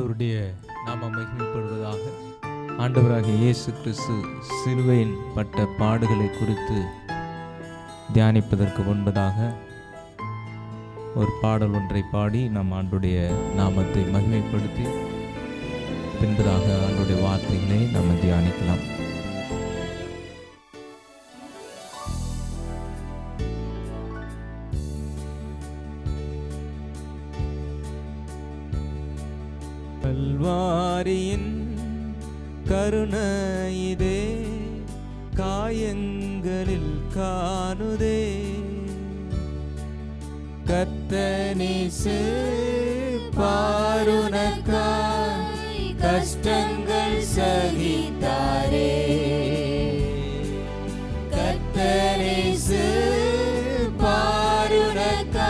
ஆண்டவருடைய நாம மகிமைப்படுவதாக. ஆண்டவராகிய இயேசு கிறிஸ்து சிலுவையின் பட்ட பாடுகளை குறித்து தியானிப்பதற்கு முன்பதாக ஒரு பாடல் ஒன்றை பாடி நம் ஆண்டுடைய நாமத்தை மகிமைப்படுத்தி பின்பதாக ஆண்டுடைய வார்த்தைகளை நாம் தியானிக்கலாம். கல்வாரியின் கருணையிதே காயங்களில் காணுதே, கர்த்தனேசு பாருனக்காய் கஷ்டங்கள் சகித்தாரே, கர்த்தனேசு பாருனக்காய்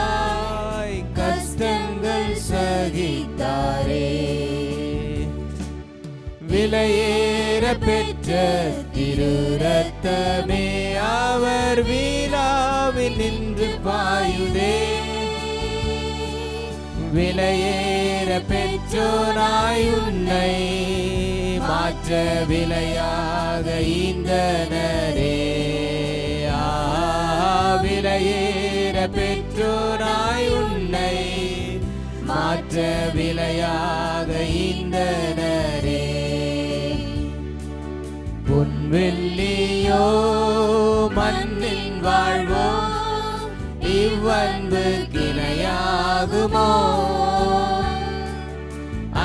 கஷ்டங்கள் சகித்தாரே. விலையேற பெற்ற திரு ரத்தமே அவர் வீலாவில் நின்று பாயுதே, விலையேற பெற்றோனாய் உன்னை மாற்ற விலையாக ஈந்தனரே. விலையேற பெற்றோனாய் உன்னை மாற்ற விலையாக ஈந்தனரே. பொன்வெள்ளியோ மண்ணின் வாழ்வோ இவ்வன்பு கிளையாகுமோ,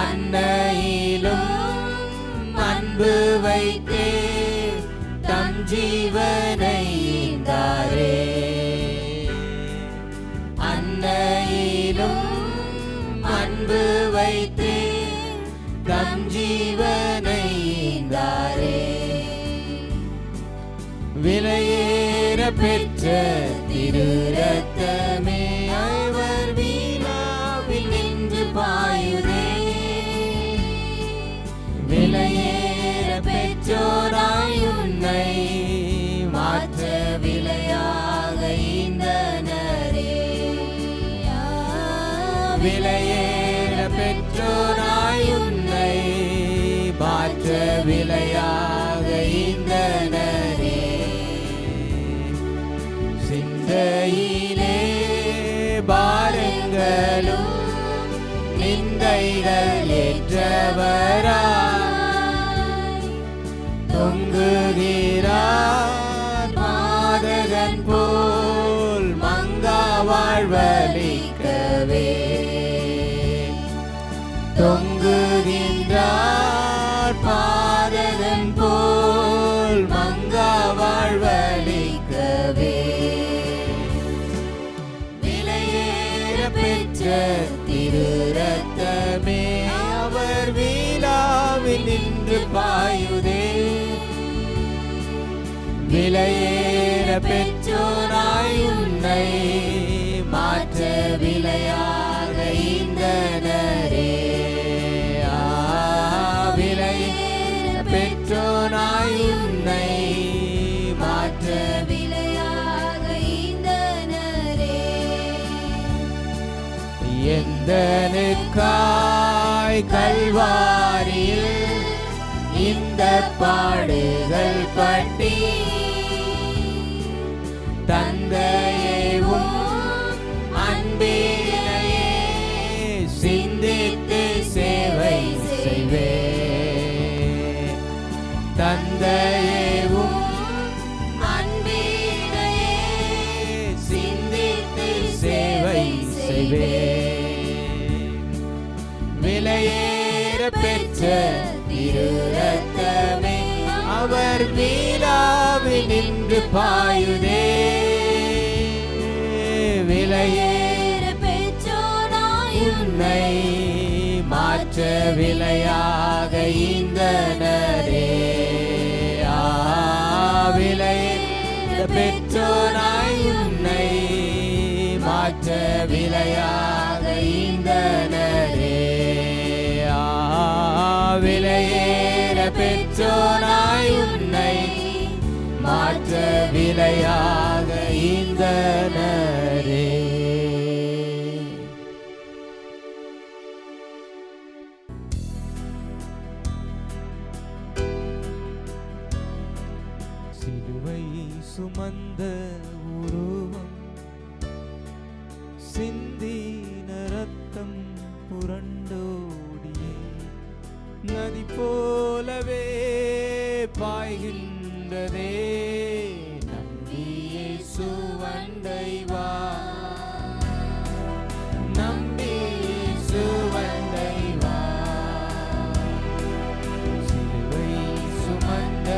அன்னையிலும் அன்பு வைத்தே தம் ஜீவனை ஈந்தாரே, அன்னையிலும் அன்பு வைத்தே தம் ஜீவனை ஈந்தாரே. விலையேற பெற்ற திரு ரத்தமே அவர் வீலாவில் நின்று பாயுதே, விலையேற பெற்றோராய் உன்னை மாற்ற விலையாக ஈந்தனரே. விலையேற பெற்றோராய் உன்னை மாற்ற விலையாக ஈந்தனரே. சிந்தையிலே பாரங்களும் நிந்தைகள் ஏற்றவராய் தொங்குகிறார் பாதகன் போல் மங்கா வாழ்வளிக்கவே, தொங்குகின்றார் பாதகன் போல் மங்கா வாழ்வளிக்கவே. விலையேற பெற்ற திரு ரத்தமே அவர் வீலாவில் நின்று பாயுதே, விலையேற பெற்றோராய் உன்னை மாற்ற விலையாக ஈந்தனரே. விலையேற பெற்றோராய் உன்னை மாற்ற விலையாக ஈந்தனரே. எந்தனுக்காய் கல்வாரியில் இந்த பாடுகள் பட்டி தந்தையேவும் அன்பினையே சிந்தித்து சேவை செய்வே, தந்தையேவும் அன்பினையே சிந்தித்து சேவை செய்வே. விலையேற பெற்ற திரு ரத்தமே அவர் வீலாவில் நின்று பாயுதே, விலையேற பெற்றோராய் உன்னை மாற்ற விலையாக ஈந்தனரே. விலையேற பெற்றோராய் உன்னை மாற்ற விலையாக ஈந்தனரே. விலையேற பெற்றோராய் உன்னை மாற்ற விலையாக ஈந்தனரே. சிலுவை சுமந்த உருவம், சிந்தின ரத்தம் புரண்டோடியே நதி போலவே பாய்கின்றதே. நம்பியே சுவண்டை வா, நம்பியே சுவண்டை வா. சிலுவை சுமந்த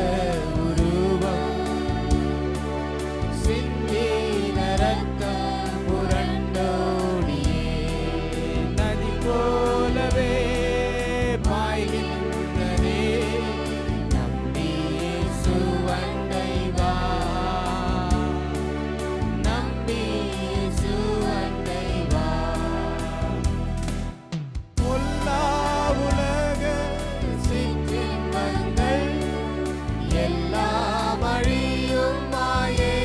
உருவம், சிந்தின ரத்தம் புரண்டோடியே நதி போலவே பாய்கின்றதே. நம்பியே சுவண்டை வா, நம்பியே சுவண்டை வா. பொல்லா உலக சிற்றின்பங்கள் எல்லாம் அழியும் மாயை.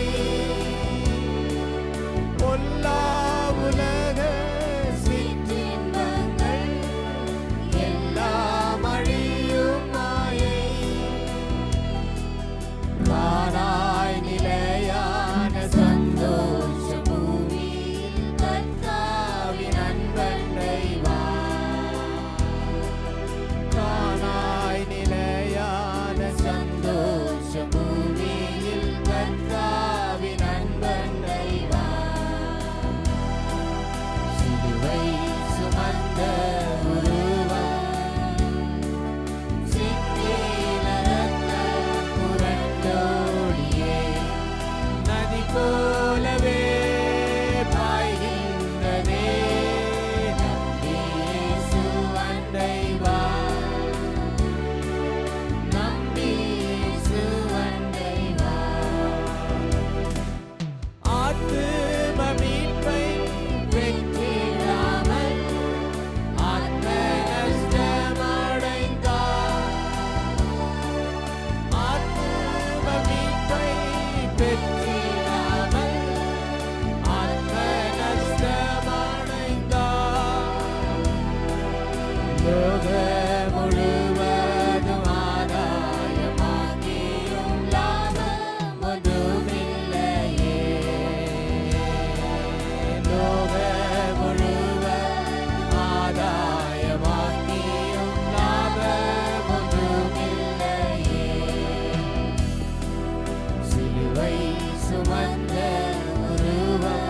பொல்லா உலக சிற்றின்பங்கள் எல்லாம் அழியும் மாயை. காணாய் நிலையான சந்தோஷ பூமியில் கர்த்தாவின் அன்பண்டை வா. காணாய் நிலையான சந்தோஷ பூமியில் கர்த்தாவின் அன்பண்டை வா. சிலுவை சுமந்த உருவம், சிந்தின ரத்தம் புரண்டோடியே நதி போலவே பாய்கின்றதே. நம்பியே சுவண்டை வா, நம்பியே சுவண்டை வா. ஆத்தும மீட்பை பெற்றிடாமல் ஆத்ம நஷ்டமடைந்தார். ஆத்தும மீட்பை பெற்றிடாமல் ஆத்ம நஷ்டமடைந்தார். லோக முழுவதும் ஆதாயமாக்கியும் லாபம் ஒன்றுமில்லையே. லோக முழுவதும் ஆதாயமாக்கியும் லாபம் ஒன்றுமில்லையே. சிலுவை சுமந்த உருவம்,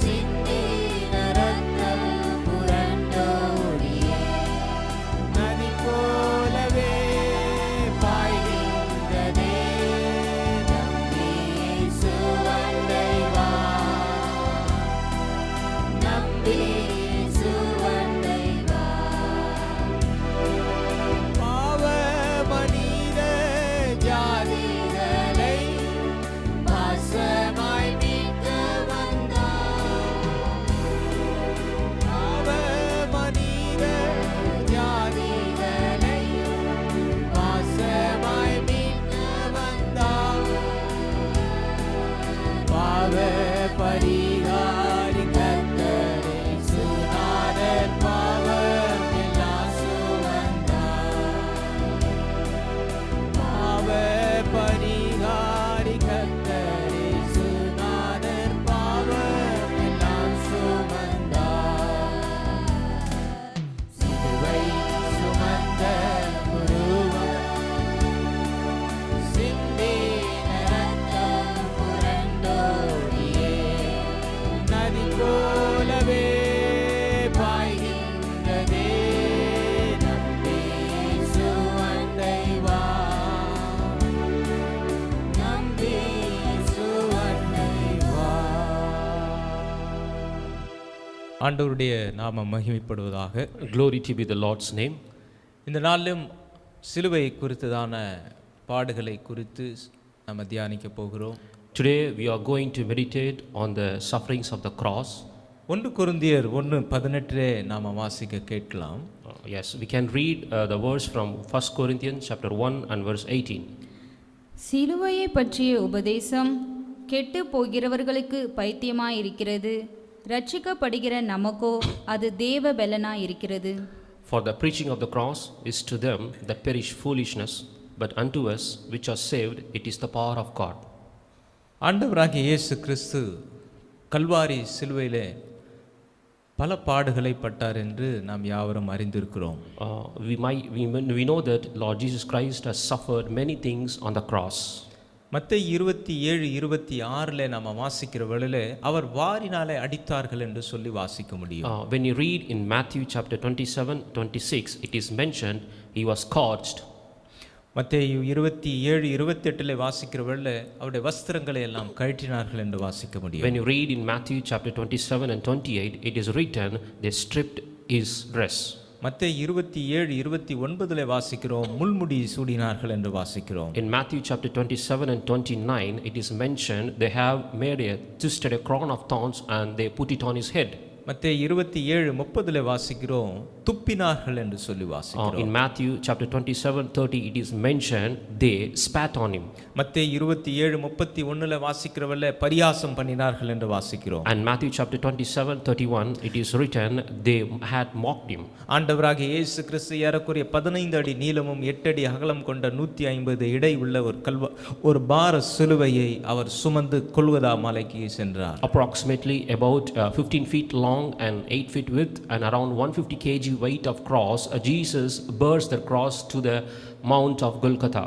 சிந்தின ரத்தம் புரண்டோடியே நதி போலவே பாய்கின்றதே. நம்பியே சுவண்டை வா, நம்பியே சுவண்டை வா. பாவ மனித ஜாதிகளை பாசமாய் மீட்க வந்தார். பாவ மனித ஜாதிகளை பாசமாய் மீட்க வந்தார். பாவ பரிகாரி கர்த்தரே சுநாதர் பாவம் எல்லாம் சுமந்தார். பாவ பரிகாரி கர்த்தரே சுநாதர் பாவம் எல்லாம் சுமந்தார். சிலுவை சுமந்த உருவம், சிந்தின ரத்தம் புரண்டோடியே நதி போலவே பாய்கின்றதே. நம்பியே சுவண்டை வா, நம்பியே சுவண்டை வா. ஆண்டவருடைய நாமம் மகிமைப்படுவதாக. Glory to be the Lord's name. இந்த நாளிலும் சிலுவை குறித்ததான பாடுகளை குறித்து நாம் தியானிக்க போகிறோம். Today we are going to meditate on the sufferings of the cross. 1 கொரிந்தியர் 1:18 நாம் வாசிக்க கேட்கலாம். Yes, we can read the verse from 1 Corinthians chapter 1 and verse 18. சிலுவையை பற்றிய உபதேசம் கெட்டு போகிறவர்களுக்கு பைத்தியமாயிருக்கிறது, ரட்சிக்கப்படுகிற நமக்கோ அது தேவ பெலனாயிருக்கிறது. For the preaching of the cross is to them that perish foolishness, but unto us which are saved, it is the power of God. ஆண்டவராகிய இயேசு கிறிஸ்து கல்வாரி சிலுவையிலே பல பாடுகளை பட்டார் என்று நாம் யாவரும் அறிந்திருக்கிறோம். We know that Lord Jesus Christ has suffered many things on the cross. மத்தேயு 27:26 நாம் வாசிக்கிற வேளையிலே அவர் வாரினாலே அடித்தார்கள் என்று சொல்லி வாசிக்க முடியும். When you read in Matthew chapter 27:26, it is mentioned he was scourged. மத்தேயு 27:28 வாசிக்கிற வேளையிலே அவருடைய வஸ்திரங்களை எல்லாம் கழற்றினார்கள் என்று வாசிக்க முடியும். When you read in Matthew chapter 27 and 28, it is written they stripped his dress. மத்தேயு 27:29 வாசிக்கிறோம் முள்முடி சூடினார்கள் என்று வாசிக்கிறோம். In Matthew chapter 27 and 29, it is mentioned they have made a twisted a crown of thorns and they put it on his head. மத்தேயு 27:30 வாசிக்கிறோம் துப்பினார்கள் என்று சொல்லி வாசிக்கிறோம். In Matthew chapter 27:30, it is mentioned they spat on him. மத்தேயு 27:31 வாசிக்கிறவல்ல பரியாசம் பண்ணினார்கள் என்று வாசிக்கிறோம். And Matthew chapter 27:31, it is written they had mocked him. ஆண்டவராகிய இயேசு கிறிஸ்து ஏறக்குறைய 15 அடி நீளமும் 8 அடி அகலம் கொண்ட 150 எடை உள்ள ஒரு பார சிலுவையை அவர் சுமந்து கொல்கதா மலைக்கு சென்றார். Approximately about 15 feet long and 8 feet width and around 150 kg weight of cross, Jesus bears the cross to the Mount of Golgotha.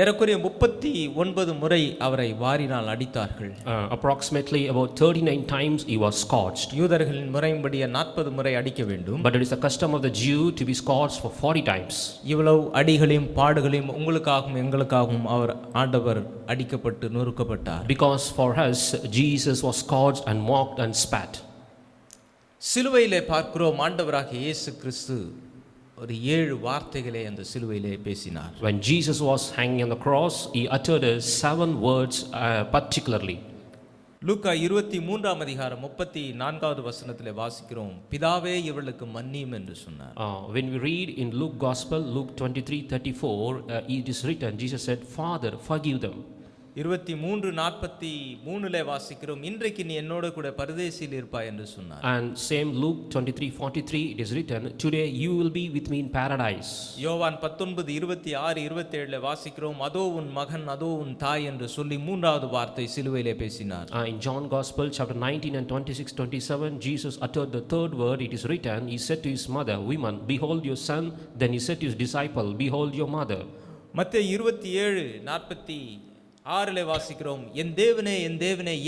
ஏறக்குறைய 39 முறை அவரை வாரினால் அடித்தார்கள். Approximately about 39 times he was scourged. யூதர்களின் முறையின்படி 40 முறை அடிக்க வேண்டும். But it is the custom of the Jew to be scourged for 40 times. இவ்வளவு அடிகளையும் பாடுகளையும் உங்களுக்காகவும் எங்களுக்காகவும் அவர் ஆண்டவர் அடிக்கப்பட்டு நொறுக்கப்பட்டார். Because for us Jesus was scourged and mocked and spat. சிலுவையிலே பார்க்கிறோம் ஆண்டவராகிய இயேசு கிறிஸ்து ஒரு 7 வார்த்தைகளை அந்த சிலுவையிலே பேசினார். When Jesus was hanging on the cross, he uttered 7 words particularly. லூக்கா 23:34 வசனத்திலே வாசிக்கிறோம் பிதாவே இவர்களுக்கு மன்னியும் என்று சொன்னார். When we read in Luke Gospel, Luke 23:34, it is written, Jesus said, Father, forgive them. 23:43 வாசிக்கிறோம் இன்றைக்கு நீ என்னோட கூட பரதேசில் இருப்பாய் என்று சொன்னார். And same Luke 23:43, it is written, today you will be with me in paradise. யோவான் 19:26-27 வாசிக்கிறோம் அதோ உன் மகன் அதோ உன் தாய் என்று சொல்லி மூன்றாவது வார்த்தை சிலுவையிலே பேசினார். In John Gospel chapter 19 and 26-27, Jesus uttered the third word. It is written, he said to his mother, woman, behold your son. Then he said to his disciple, behold your mother. மத்தேயு 27:46 வாசிக்கிறோம் என் தேவனே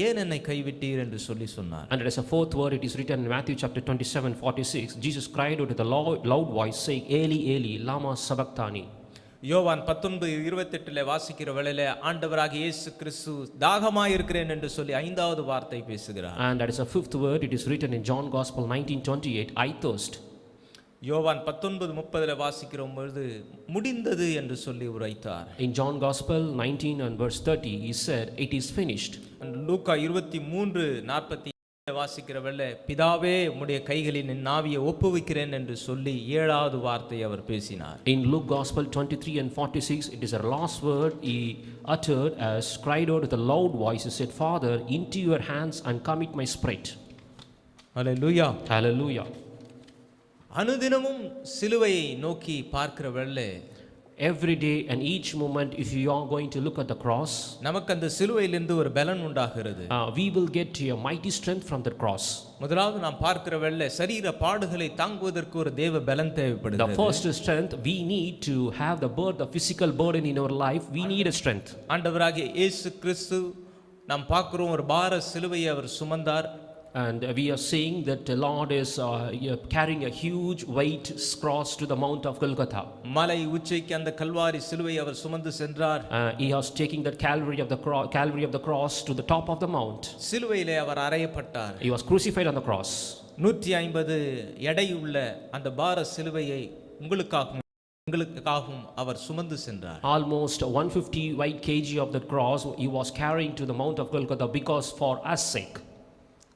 ஏன் என்னை கைவிட்டீர் என்று சொல்லி சொன்னார். And as a fourth word, it is written in Matthew chapter 27:46, Jesus cried out with a loud voice saying, Eli Eli lama sabachthani. யோவான் 19:28 வாசிக்கிற வேளையிலே ஆண்டவராகிய இயேசு கிறிஸ்து தாகமாய் இருக்கிறேன் என்று சொல்லி ஐந்தாவது வார்த்தை பேசுகிறார். And that is a fifth word. It is written in John Gospel 19:28, I thirst. யோவான் 19:30 வாசிக்கிறோம் பொழுது முடிந்தது என்று சொல்லி உரைத்தார். In John Gospel 19 and verse 30, he said, it is finished. லூக்கா 23:47 வாசிக்கிற வேளை பிதாவே உம்முடைய கைகளில் என் ஆவியை ஒப்புவிக்கிறேன் என்று சொல்லி ஏழாவது வார்த்தை அவர் பேசினார். In Luke Gospel 23 and 46, it is a last word he uttered as cried out with a loud voice. He said, Father, into your hands and commit my spirit. Hallelujah. Hallelujah. அனுதினமும் சிலுவையை நோக்கி பார்க்கிற வேளை every day and each moment, if you are going to look at the cross, நமக்கு அந்த சிலுவையிலிருந்து ஒரு பலன் உண்டாகிறது. We will get a mighty strength from the cross. முதலாவது நாம் பார்க்கிற வேளை சரீர பாடுகளை தாங்குவதற்கு ஒரு தேவ பலன் தேவைப்படுகிறது. The first strength, we need to have the physical burden in our life. We need a strength. ஆண்டவராகிய இயேசு கிறிஸ்து நாம் பார்க்கிறோம் ஒரு பார சிலுவையை அவர் சுமந்தார். And we are seeing that the Lord is carrying a huge weight cross to the Mount of Golgotha. மலை உச்சிக்கு அந்த கல்வாரி சிலுவையை அவர் சுமந்து சென்றார். He was taking that Calvary of the cross to the top of the mount. சிலுவையிலே அவர் அறையப்பட்டார். He was crucified on the cross. 150 எடையுள்ள அந்த பார சிலுவையை உங்களுக்காகவும் அவர் சுமந்து சென்றார். Almost 150 weight kg of that cross he was carrying to the Mount of Golgotha because for us sake.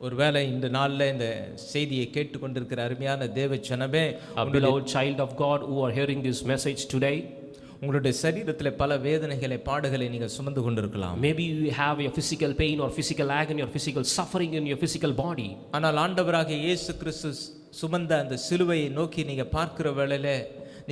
ஒருவேளை இந்த நாளில் இந்த செய்தியை கேட்டுக்கொண்டிருக்கிற அருமையான தேவ ஜனமே, beloved child of God who are hearing this message today, உங்களுடைய சரீரத்தில் பல வேதனைகளை பாடுகளை நீங்கள் சுமந்து கொண்டிருக்கலாம். Maybe you have a physical pain or physical agony or physical suffering in your physical body. ஆனால் ஆண்டவராகிய இயேசு கிறிஸ்து சுமந்த அந்த சிலுவையை நோக்கி நீங்க பார்க்கிற வேளையிலே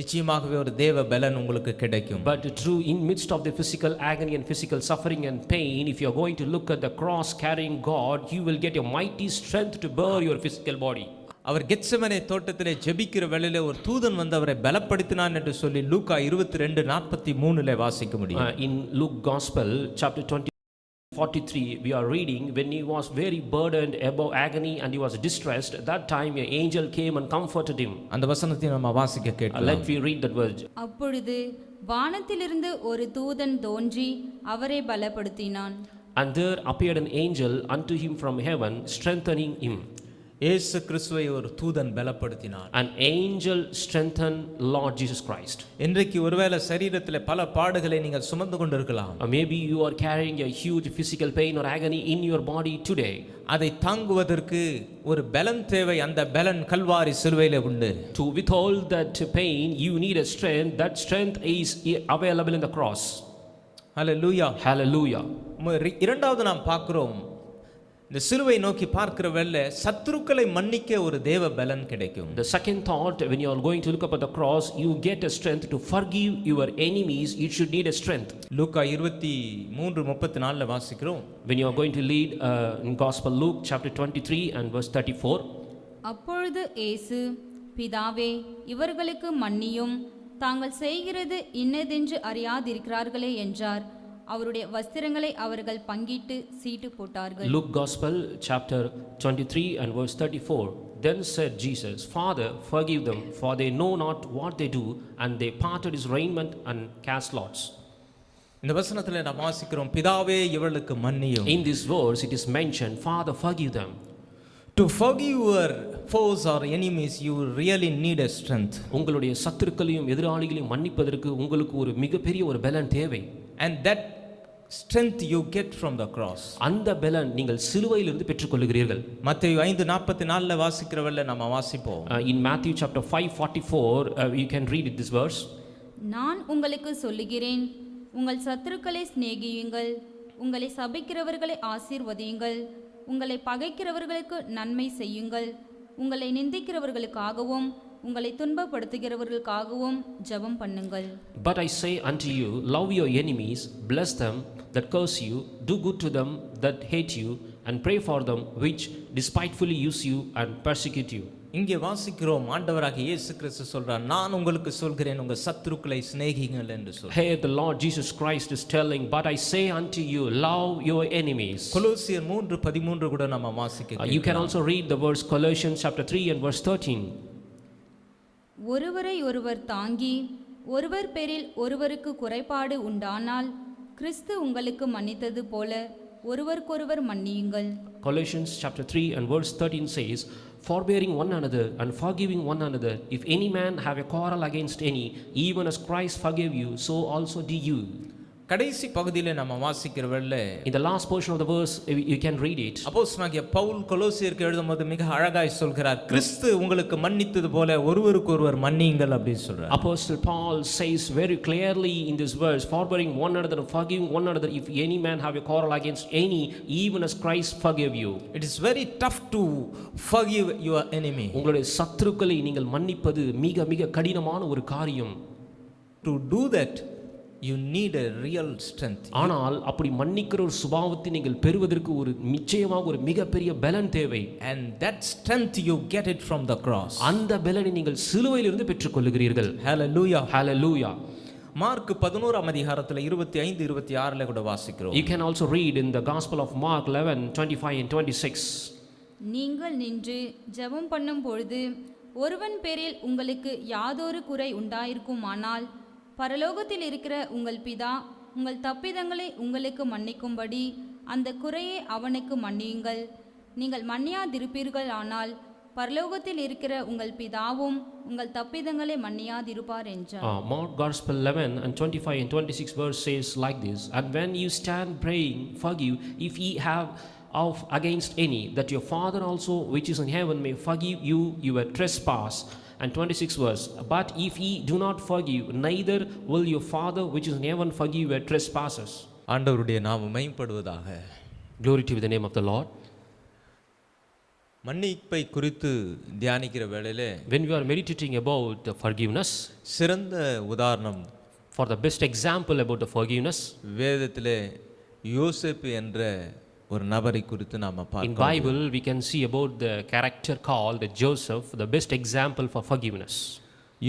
நிச்சயமாகவே ஒரு தேவ பலன் உங்களுக்கு கிடைக்கும். But through in midst of the physical agony and physical suffering and pain, if you are going to look at the cross carrying God, you will get a mighty strength to bear your physical body. அவர் Gethsemane தோட்டத்திலே ஜெபிக்கிற வேளையிலே ஒரு தூதன் வந்து அவரை பலப்படுத்தினான் என்று சொல்லி லூக்கா 22:43 வாசிக்க முடியும். In Luke Gospel chapter 20:43 we are reading, when he was very burdened above agony and he was distressed, at that time an angel came and comforted him. அந்த வசனத்தை நம்ம வாசிக்க கேட்கலாம். Let me read that verse. அப்பொழுது வானத்திலிருந்து ஒரு தூதன் தோன்றி அவரை பலப்படுத்தினான். And there appeared an angel unto him from heaven, strengthening him. இயேசு கிறிஸ்துவை ஒரு தூதன் பலப்படுத்தினார். An angel strengthened Lord Jesus Christ. இன்றைக்கு ஒருவேளை சரீரத்திலே பல பாடுகளை நீங்கள் சுமந்து கொண்டிருக்கலாம். Maybe you are carrying a huge physical pain or agony in your body today. அதை தாங்குவதற்கு ஒரு பலன் தேவை. அந்த பலன் கல்வாரி சிலுவையிலே உண்டு. To withhold that pain you need a strength. That strength is available in the cross. Hallelujah. Hallelujah. இரண்டாவது நாம் பார்க்கிறோம், இந்த சிலுவை நோக்கி பார்க்கிற வேளை சத்துருக்களை மன்னிக்க ஒரு தேவ பலன் கிடைக்கும். The second thought, when you are going to look up at the cross, you get a strength to forgive your enemies. You should need a strength. லூக்கா 23:34 வாசிக்கிறோம். When you are going to lead in Gospel Luke chapter 23 and verse 34. அப்பொழுது இயேசு, பிதாவே இவர்களுக்கு மன்னியும், தாங்கள் செய்கிறது இன்னதென்று அறியாதிருக்கிறார்களே என்றார். அவருடைய வஸ்திரங்களை அவர்கள் பங்கிட்டு சீட்டு போட்டார்கள். Luke Gospel chapter 23 and verse 34. Then said Jesus, Father, forgive them, for they know not what they do. And they parted his raiment and cast lots. இந்த வசனத்திலே நாம் வாசிக்கிறோம், பிதாவே இவர்களுக்கு மன்னியும். In this verse it is mentioned, Father, forgive them. To forgive your foes or enemies, you really need a strength. உங்களுடைய சத்துருக்களையும் எதிராளிகளையும் மன்னிப்பதற்கு உங்களுக்கு ஒரு மிகப்பெரிய ஒரு பலன் தேவை. And that strength you get from the cross. அந்த பலன் நீங்கள் சிலுவையிலிருந்து பெற்றுக்கொள்கிறீர்கள். மத்தேயு 5:44 வாசிக்கிறவல்ல நாம வாசிப்போம். In Matthew chapter 5:44 you can read it, this verse. நான் உங்களுக்கு சொல்லுகிறேன், உங்கள் சத்துருக்களை சிநேகியுங்கள், உங்களை சபிக்கிறவர்களை ஆசீர்வதியுங்கள், உங்களை பகைக்கிறவர்களுக்கு நன்மை செய்யுங்கள், உங்களை நிந்திக்கிறவர்களுக்காகவும் உங்களை துன்பப்படுத்துகிறவர்களுக்காகவும் ஜெபம் பண்ணுங்கள். But I say unto you, love your enemies, bless them that curse you, do good to them that hate you, and pray for them which despitefully use you and persecute you. இங்கே வாசிக்கிறோம், ஆண்டவராகிய இயேசு கிறிஸ்து சொல்றார், நான் உங்களுக்கு சொல்கிறேன், உங்க சத்துருக்களை சிநேகியுங்கள் என்று சொல்றார். Here the Lord Jesus Christ is telling, but I say unto you, love your enemies. கொலோசியர் 3:13 கூட நாம வாசிக்க. You can also read the verse Colossians chapter 3 and verse 13. ஒருவரை ஒருவர் தாங்கி ஒருவர் பேரில் ஒருவருக்கு குறைபாடு உண்டானால் கிறிஸ்து உங்களுக்கு மன்னித்தது போல ஒருவருக்கொருவர் மன்னியுங்கள். Colossians chapter 3 and verse 13 says, forbearing one another and forgiving one another, if any man have a quarrel against any, even as Christ forgave you, so also do you. கடைசி பகுதியிலே நாம வாசிக்கிற வேளை, In the last portion of the verse you can read it. அப்போஸ்தலனாகிய பவுல் கொலோசியருக்கு எழுதும்போது மிக அழகாய் சொல்கிறார், கிறிஸ்து உங்களுக்கு மன்னித்தது போல ஒருவருக்கொருவர் மன்னியுங்கள் அப்படி சொல்றார். Apostle Paul says very clearly in this verse, forbearing one another and forgiving one another, if any man have a quarrel against any, even as Christ forgave you. It is very tough to forgive your enemy. உங்களுடைய சத்துருக்களை நீங்கள் மன்னிப்பது மிக மிக கடினமான ஒரு காரியம். To do that you need a real strength. ஆனால் அப்படி மன்னிக்கிற ஒரு சுபாவத்தை நீங்கள் பெறுவதற்கு ஒரு நிச்சயமாக ஒரு மிகப்பெரிய பலன் தேவை. And that strength you get it from the cross. அந்த பலனை நீங்கள் சிலுவையிலிருந்து பெற்றுக்கொள்கிறீர்கள். Hallelujah. Hallelujah. மார்க் 11 25-26 கூட வாசிக்கிறோம். You can also read in the Gospel of Mark 11:25 and 26. நீங்கள் நின்று ஜெபம் பண்ணும் பொழுது ஒருவன் பேரில் உங்களுக்கு யாதொரு குறை உண்டாயிருக்குமானால் பரலோகத்தில் இருக்கிற உங்கள் பிதா உங்கள் தப்பிதங்களை உங்களுக்கு மன்னிக்கும்படி அந்த குறையை அவனுக்கு மன்னியுங்கள். நீங்கள் மன்னியாதிருப்பீர்கள் ஆனால் பரலோகத்தில் இருக்கிற உங்கள் பிதாவும் உங்கள் தப்பிதங்களை மன்னியாதிருப்பார் என்றார். Mark Gospel 11 and 25 and 26 verse says like this, and when you stand praying, forgive if ye have of against any, that your Father also which is in heaven may forgive you your trespass. And 26 verse, but if ye do not forgive, neither will your Father which is in heaven forgive your trespasses. ஆண்டவருடைய நாமம் மகிமைப்படுவதாக. Glory to the name of the Lord. மன்னிப்பை குறித்து தியானிக்கிற வேளையிலே When we are meditating about the forgiveness, சிறந்த உதாரணம் for the best example about the forgiveness, வேதத்திலே யோசேப்பு என்ற ஒரு நபரை குறித்து நாம in பார்க்கிறோம். Bible we can see about the character called Joseph, the best example for forgiveness.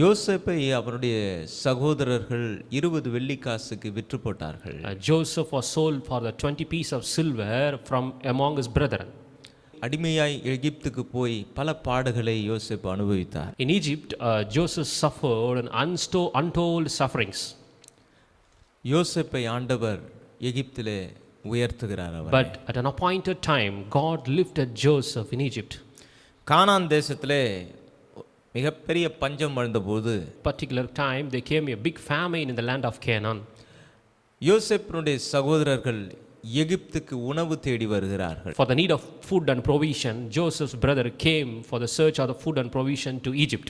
யோசேப்பை அவருடைய சகோதரர்கள் 20 வெள்ளிக்காசுக்கு விற்று போட்டார்கள். Joseph was sold for the 20 piece of silver from among his brethren. அடிமையாய் எகிப்துக்கு போய் பல பாடுகளை யோசேப்பு அனுபவித்தார். In Egypt, Joseph suffered an untold sufferings. யோசேப்பை ஆண்டவர் எகிப்திலே உயர்த்துகிறார் அவர். But at an appointed time, God lifted Joseph in Egypt. கானான் தேசத்திலே மிகப்பெரிய பஞ்சம் வந்தபோது Particular time, there came a big famine in the land of Canaan. யோசேப்பினுடைய சகோதரர்கள் எகிப்துக்கு உணவு தேடி வருகிறார்கள். For the need of food and provision, Joseph's brother came for the search of the food and provision to Egypt.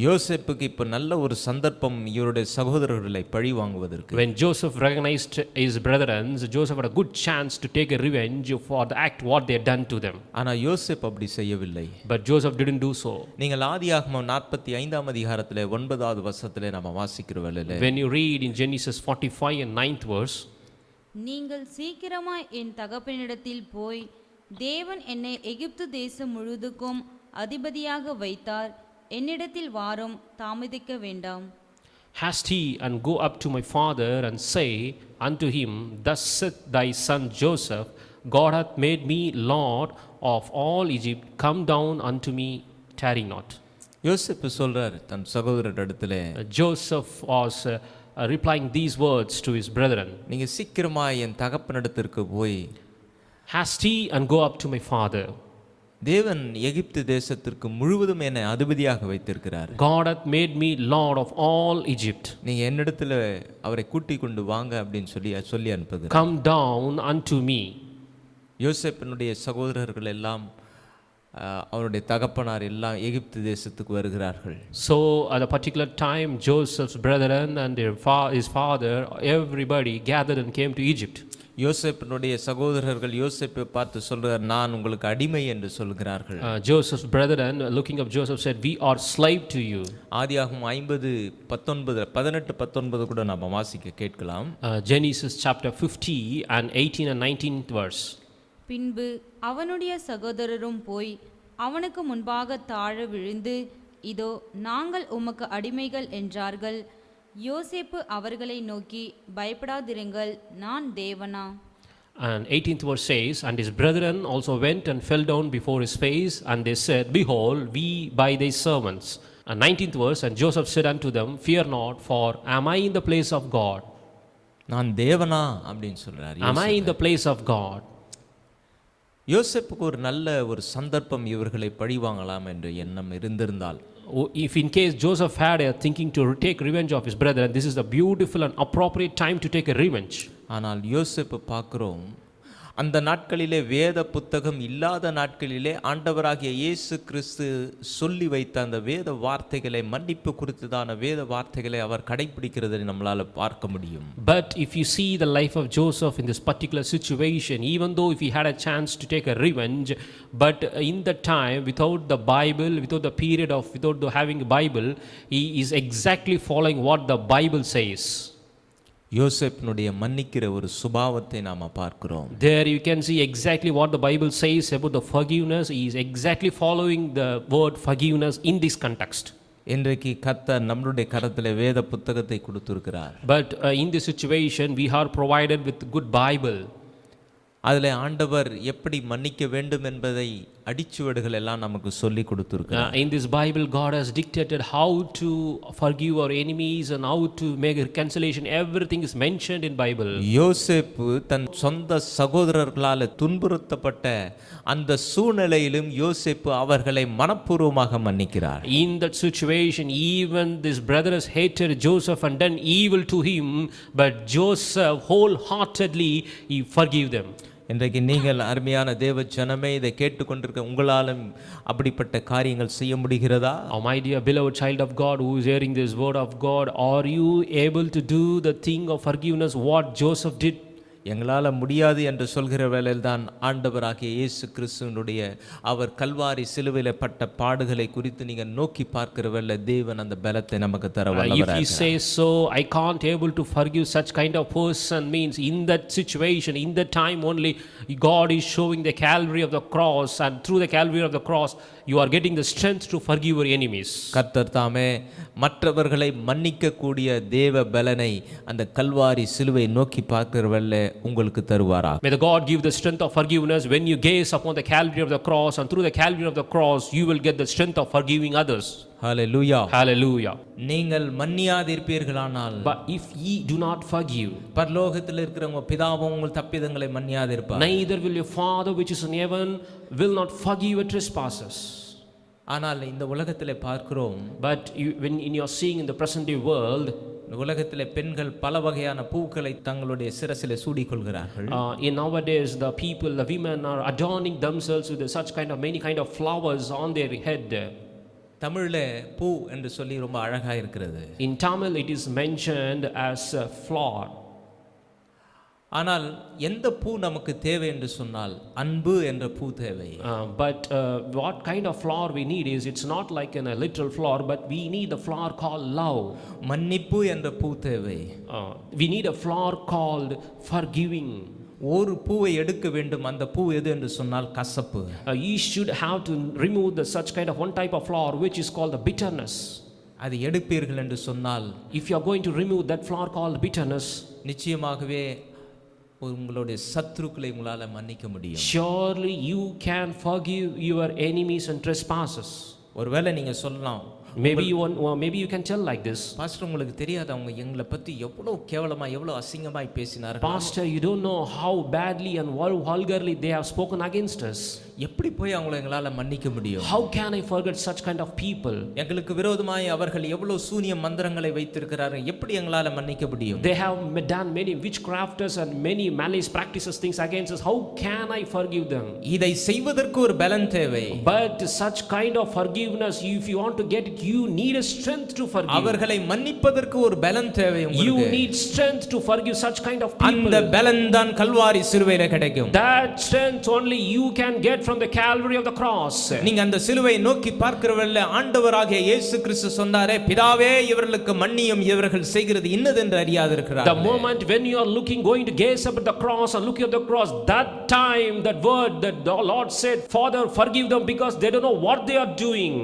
யோசேப்புக்கு இப்ப நல்ல ஒரு சந்தர்ப்பம் இவருடைய சகோதரர்களை பழி வாங்குவதற்கு. When Joseph recognized his brethren, Joseph had a good chance to take a revenge for the act what they had done to them. ஆனா யோசேப் அப்படி செய்யவில்லை. But Joseph didn't do so. நீங்கள் ஆதியாகமம் 45ஆம் அதிகாரத்திலே 9வது வசனத்திலே நாம வாசிக்கிற வேளையிலே When you read in Genesis 45 and 9th verse, நீங்கள் சீக்கிரமாய் என் தகப்பனிடத்தில் போய் தேவன் என்னை எகிப்து தேசம் முழுதுக்கும் அதிபதியாக வைத்தார், என்னிடத்தில் வாரும், தாமதிக்க வேண்டாம். Haste and go up to my father and say unto him, Thus saith thy son Joseph, God hath made me Lord of all Egypt, come down unto me, tarry not. யோசேப்பு சொல்றார் தன் சகோதரரிடத்திலே, Joseph was replying these words to his brethren, நீங்க சீக்கிரமா என் தகப்பனிடத்திற்கு போய் Haste and go up to my father. தேவன் எகிப்து தேசத்திற்கு முழுவதும் என்னை அதிபதியாக வைத்திருக்கிறார். God hath made me Lord of all Egypt. நீங்க என்னிடத்துல அவரை கூட்டிக் கொண்டு வாங்க அப்படின்னு சொல்லி அனுப்புகிறார். Come down unto me. யோசேப்பினுடைய சகோதரர்கள் எல்லாம் அவருடைய தகப்பனார் எல்லாம் எகிப்து தேசத்துக்கு வருகிறார்கள். So at a particular time, Joseph's brethren and his father, everybody gathered and came to Egypt. யோசேப்பினுடைய சகோதரர்கள் யோசேப்பை பார்த்து சொல்றார், நான் உங்களுக்கு அடிமை என்று சொல்கிறார்கள். Joseph's brethren, looking up Joseph, said, We are slave to you. ஆதியாகமம் 50:18 கூட நாம வாசிக்க கேட்கலாம். Genesis chapter 50 and 18 and 19th verse. பின்பு அவனுடைய சகோதரரும் போய் அவனுக்கு முன்பாக தாழ விழுந்து, இதோ நாங்கள் உமக்கு அடிமைகள் என்றார்கள். யோசேப்பு அவர்களை நோக்கி, பயப்படாதிருங்கள், நான் தேவனா. And 18th verse says, And his brethren also went and fell down before his face, and they said, Behold, we by thy servants. And 19th verse, And Joseph said unto them, Fear not, for am I in the place of God? நான் தேவனா அப்படின்னு சொல்றார். Am I in the place of God? யோசேப்புக்கு ஒரு நல்ல ஒரு சந்தர்ப்பம் இவர்களை பழிவாங்கலாம் என்ற எண்ணம் இருந்திருந்தால், if in case Joseph had a thinking to take revenge of his brethren, this is a beautiful and appropriate time to take a revenge. ஆனால் யோசேப்பு பார்க்கிறோம், அந்த நாட்களிலே வேத புத்தகம் இல்லாத நாட்களிலே ஆண்டவராகிய இயேசு கிறிஸ்து சொல்லி வைத்த அந்த வேத வார்த்தைகளை, மன்னிப்பு குறித்ததான வேத வார்த்தைகளை அவர் கடைபிடிக்கிறதை நம்மளால பார்க்க முடியும். But if you see the life of Joseph in this particular situation, even though if he had a chance to take a revenge, but in the time without the Bible, without having a Bible, he is exactly following what the Bible says. யோசேப்பினுடைய மன்னிக்கிற ஒரு சுபாவத்தை நாம பார்க்கிறோம். There you can see exactly what the Bible says about the forgiveness. He is exactly following the word forgiveness in this context. இன்றைக்கு கர்த்தர் நம்மளுடைய கரத்திலே வேத புத்தகத்தை கொடுத்திருக்கிறார். But in this situation we are provided with good Bible. அதிலே ஆண்டவர் எப்படி மன்னிக்க வேண்டும் என்பதை அடிச்சுவடுகள் எல்லாம் நமக்கு சொல்லி கொடுத்திருக்கிறார். In this Bible, God has dictated how to forgive our enemies and how to make reconciliation. Everything is mentioned in Bible. யோசேப்பு தன் சொந்த சகோதரர்களால் துன்புறுத்தப்பட்ட அந்த சூழ்நிலையிலும் யோசேப்பு அவர்களை மனப்பூர்வமாக மன்னிக்கிறார். In that situation, even this brothers hated Joseph and done evil to him, but Joseph wholeheartedly he forgave them. இன்றைக்கு நீங்கள் அருமையான தேவ ஜனமே இதை கேட்டுக்கொண்டிருக்க உங்களாலும் அப்படிப்பட்ட காரியங்கள் செய்ய முடிகிறதா? Oh my dear beloved child of God who is hearing this word of God, are you able to do the thing of forgiveness what Joseph did? எங்களால் முடியாது என்று சொல்கிற வேளையில் தான் ஆண்டவராகிய இயேசு கிறிஸ்துவனுடைய அவர் கல்வாரி சிலுவையில் பட்ட பாடுகளை குறித்து நீங்கள் நோக்கி பார்க்கிற வேளை தேவன் அந்த பலத்தை நமக்கு தர If வல்லவராக he says so, I can't able to forgive such kind of person, means in that situation, in that time only, God is showing the Calvary of the cross, and through the Calvary of the cross, you are getting the strength to forgive your enemies. கர்த்தர் தாமே மற்றவர்களை மன்னிக்க கூடிய தேவ பலனை அந்த கல்வாரி சிலுவை நோக்கி பார்க்கிற வேளை உங்களுக்கு தருவாராக. May the God give the strength of forgiveness when you gaze upon the Calvary of the cross, and through the Calvary of the cross, you will get the strength of forgiving others. Hallelujah. Hallelujah. நீங்கள் மன்னியாதிருப்பீர்களானால், But if ye do not forgive, பரலோகத்தில் இருக்கிற உங்க பிதாவும் உங்கள் தப்பிதங்களை மன்னியாதிருப்பார். neither will your Father which is in heaven will not forgive your trespasses. ஆனால் இந்த உலகத்திலே பார்க்கிறோம், But when you're seeing in the present day world, இந்த உலகத்திலே பெண்கள் பல வகையான பூக்களை தங்களுடைய சிரசிலே சூடிக்கொள்கிறார்கள். in nowadays the people, the women are adorning themselves with such kind of many kind of flowers on their head. தமிழ்ல பூ என்று சொல்லி ரொம்ப அழகா இருக்கிறது. In Tamil it is mentioned as a flower. ஆனால் எந்த பூ நமக்கு தேவை என்று சொன்னால் அன்பு என்ற பூ தேவை. But what kind of flower we need is, it's not like a literal flower, but we need a flower called love. மன்னிப்பு என்ற பூ தேவை. We need a flower called forgiving. ஒரு பூவை எடுக்க வேண்டும், அந்த பூ எது என்று சொன்னால் கசப்பு. You should have to remove such kind of one type of flower which is called the bitterness. அது எடுப்பீர்கள் என்று சொன்னால், If you are going to remove that flower called bitterness, நிச்சயமாகவே உங்களுடைய சத்துருக்களை உங்களால மன்னிக்க முடியும். surely you can forgive your enemies and trespasses. ஒருவேளை நீங்க சொல்லலாம், Maybe you can tell like this, pastor உங்களுக்கு தெரியாது அவங்க எங்களை பத்தி எவ்வளவு கேவலமா எவ்வளவு அசிங்கமாய் பேசினார்கள். Pastor, you don't know how badly and vulgarly they have spoken against us. எப்படி போய் அவங்களை எங்களால மன்னிக்க முடியும்? How can I forget such kind of people? எங்களுக்கு விரோதமாய் அவர்கள் எவ்வளவு சூனிய மந்திரங்களை வைத்திருக்கிறார்கள், எப்படி எங்களால மன்னிக்க முடியும்? They have done many witchcrafters and many malice practices things against us. How can I forgive them? இதை செய்வதற்கு ஒரு பலன் தேவை. But such kind of forgiveness, if you want to get it, you need a strength to forgive. அவர்களை மன்னிப்பதற்கு ஒரு பலன் தேவை உங்களுக்கு. You need strength to forgive such kind of people. அந்த பலன் தான் கல்வாரி சிலுவையிலே கிடைக்கும். That strength only you can get from the Calvary of the cross. நீங்க அந்த சிலுவையை நோக்கி பார்க்கிறவர்கள ஆண்டவராகிய இயேசு கிறிஸ்து சொன்னாரே, பிதாவே இவர்களுக்கு மன்னியும், இவர்கள் செய்கிறது இன்னதென்று அறியாதிருக்கிறார்கள். The moment when you are going to gaze up at the cross and looking at the cross, that time, that word that the Lord said, Father, forgive them because they don't know what they are doing.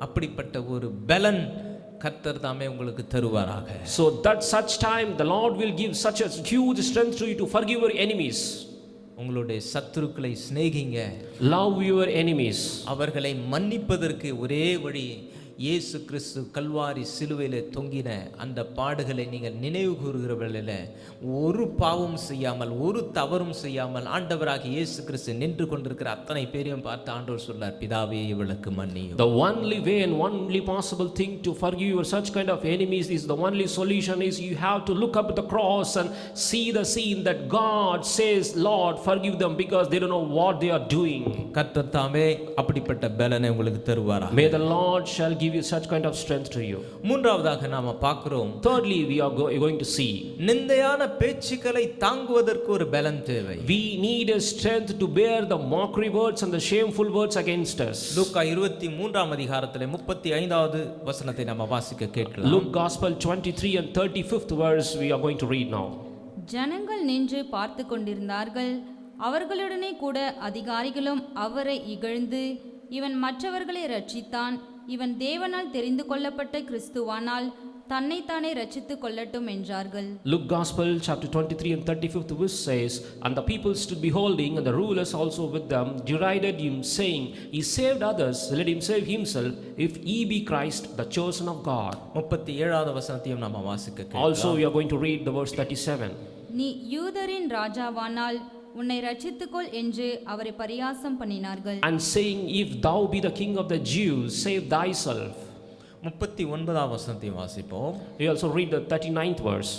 அப்படிப்பட்ட ஒரு பலன் கர்த்தர் தாமே உங்களுக்கு தருவாராக. So that such time the Lord will give such a huge strength to you to forgive your enemies. உங்களுடைய சத்துருக்களை சிநேகிங்க. Love your enemies. அவர்களை மன்னிப்பதற்கு ஒரே வழி இயேசு கிறிஸ்து கல்வாரி சிலுவையிலே தொங்கின அந்த பாடுகளை நீங்கள் நினைவு கூறுகிற வேளையில ஒரு பாவம் செய்யாமல் ஒரு தவறும் செய்யாமல் ஆண்டவராகிய இயேசு கிறிஸ்து நின்று கொண்டிருக்கிற அத்தனை பேரையும் பார்த்து ஆண்டவர் சொன்னார், பிதாவே இவளுக்கு மன்னியும். The only way and only possible thing to forgive your such kind of enemies is, the only solution is, you have to look up at the cross and see the scene that God says, Lord, forgive them because they don't know what they are doing. கர்த்தர் தாமே அப்படிப்பட்ட பலனை உங்களுக்கு தருவாராக. May the Lord shall give you such kind of strength to you. மூன்றாவதாக நாம பார்க்கிறோம், Thirdly, we are going to see, நிந்தையான பேச்சுக்களை தாங்குவதற்கு ஒரு பலன் தேவை. we need a strength to bear the mockery words and the shameful words against us. லூக்கா 23ஆம் அதிகாரத்திலே 35வது வசனத்தை நாம வாசிக்க கேட்கலாம். Luke Gospel 23 and 35th verse we are going to read now. ஜனங்கள் நின்று பார்த்து கொண்டிருந்தார்கள். அவர்களுடனே கூட அதிகாரிகளும் அவரை இகழ்ந்து, இவன் மற்றவர்களை ரட்சித்தான், இவன் தேவனால் தெரிந்து கொள்ளப்பட்ட கிறிஸ்துவானால் தன்னைத்தானே ரட்சித்துக் கொள்ளட்டும் என்றார்கள். Luke Gospel chapter 23 and 35th verse says, and the people stood beholding, and the rulers also with them derided him, saying, he saved others, let him save himself, if he be Christ, the chosen of God. 37வது வசனத்தையும் நாம வாசிக்க கேட்கலாம். Also we are going to read the verse 37. நீ யூதரின் ராஜாவானால் உன்னை ரட்சித்துக்கொள் என்று அவரை பரியாசம் பண்ணினார்கள். And saying, if thou be the king of the Jews, save thyself. 39வது வசனத்தையும் வாசிப்போம். We also read the 39th verse.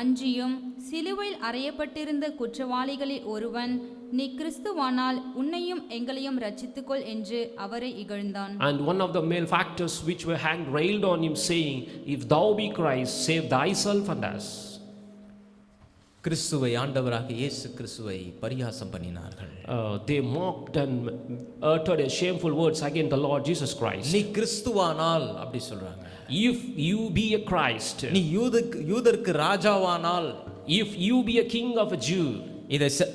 அன்றியும் சிலுவையில் அறையப்பட்டிருந்த குற்றவாளிகளில் ஒருவன், நீ கிறிஸ்துவானால் உன்னையும் எங்களையும் ரட்சித்துக்கொள் என்று அவரை இகழ்ந்தான். And one of the malefactors which were hanged railed on him, saying, if thou be Christ, save thyself and us. கிறிஸ்துவை ஆண்டவராக இயேசு கிறிஸ்துவை பரியாசம் பண்ணினார்கள். They mocked and uttered a shameful words against the Lord Jesus Christ. நீ கிறிஸ்துவானால் அப்படி சொல்றாங்க. If you be a Christ, நீ யூதருக்கு ராஜாவானால், if you be a king of a Jew,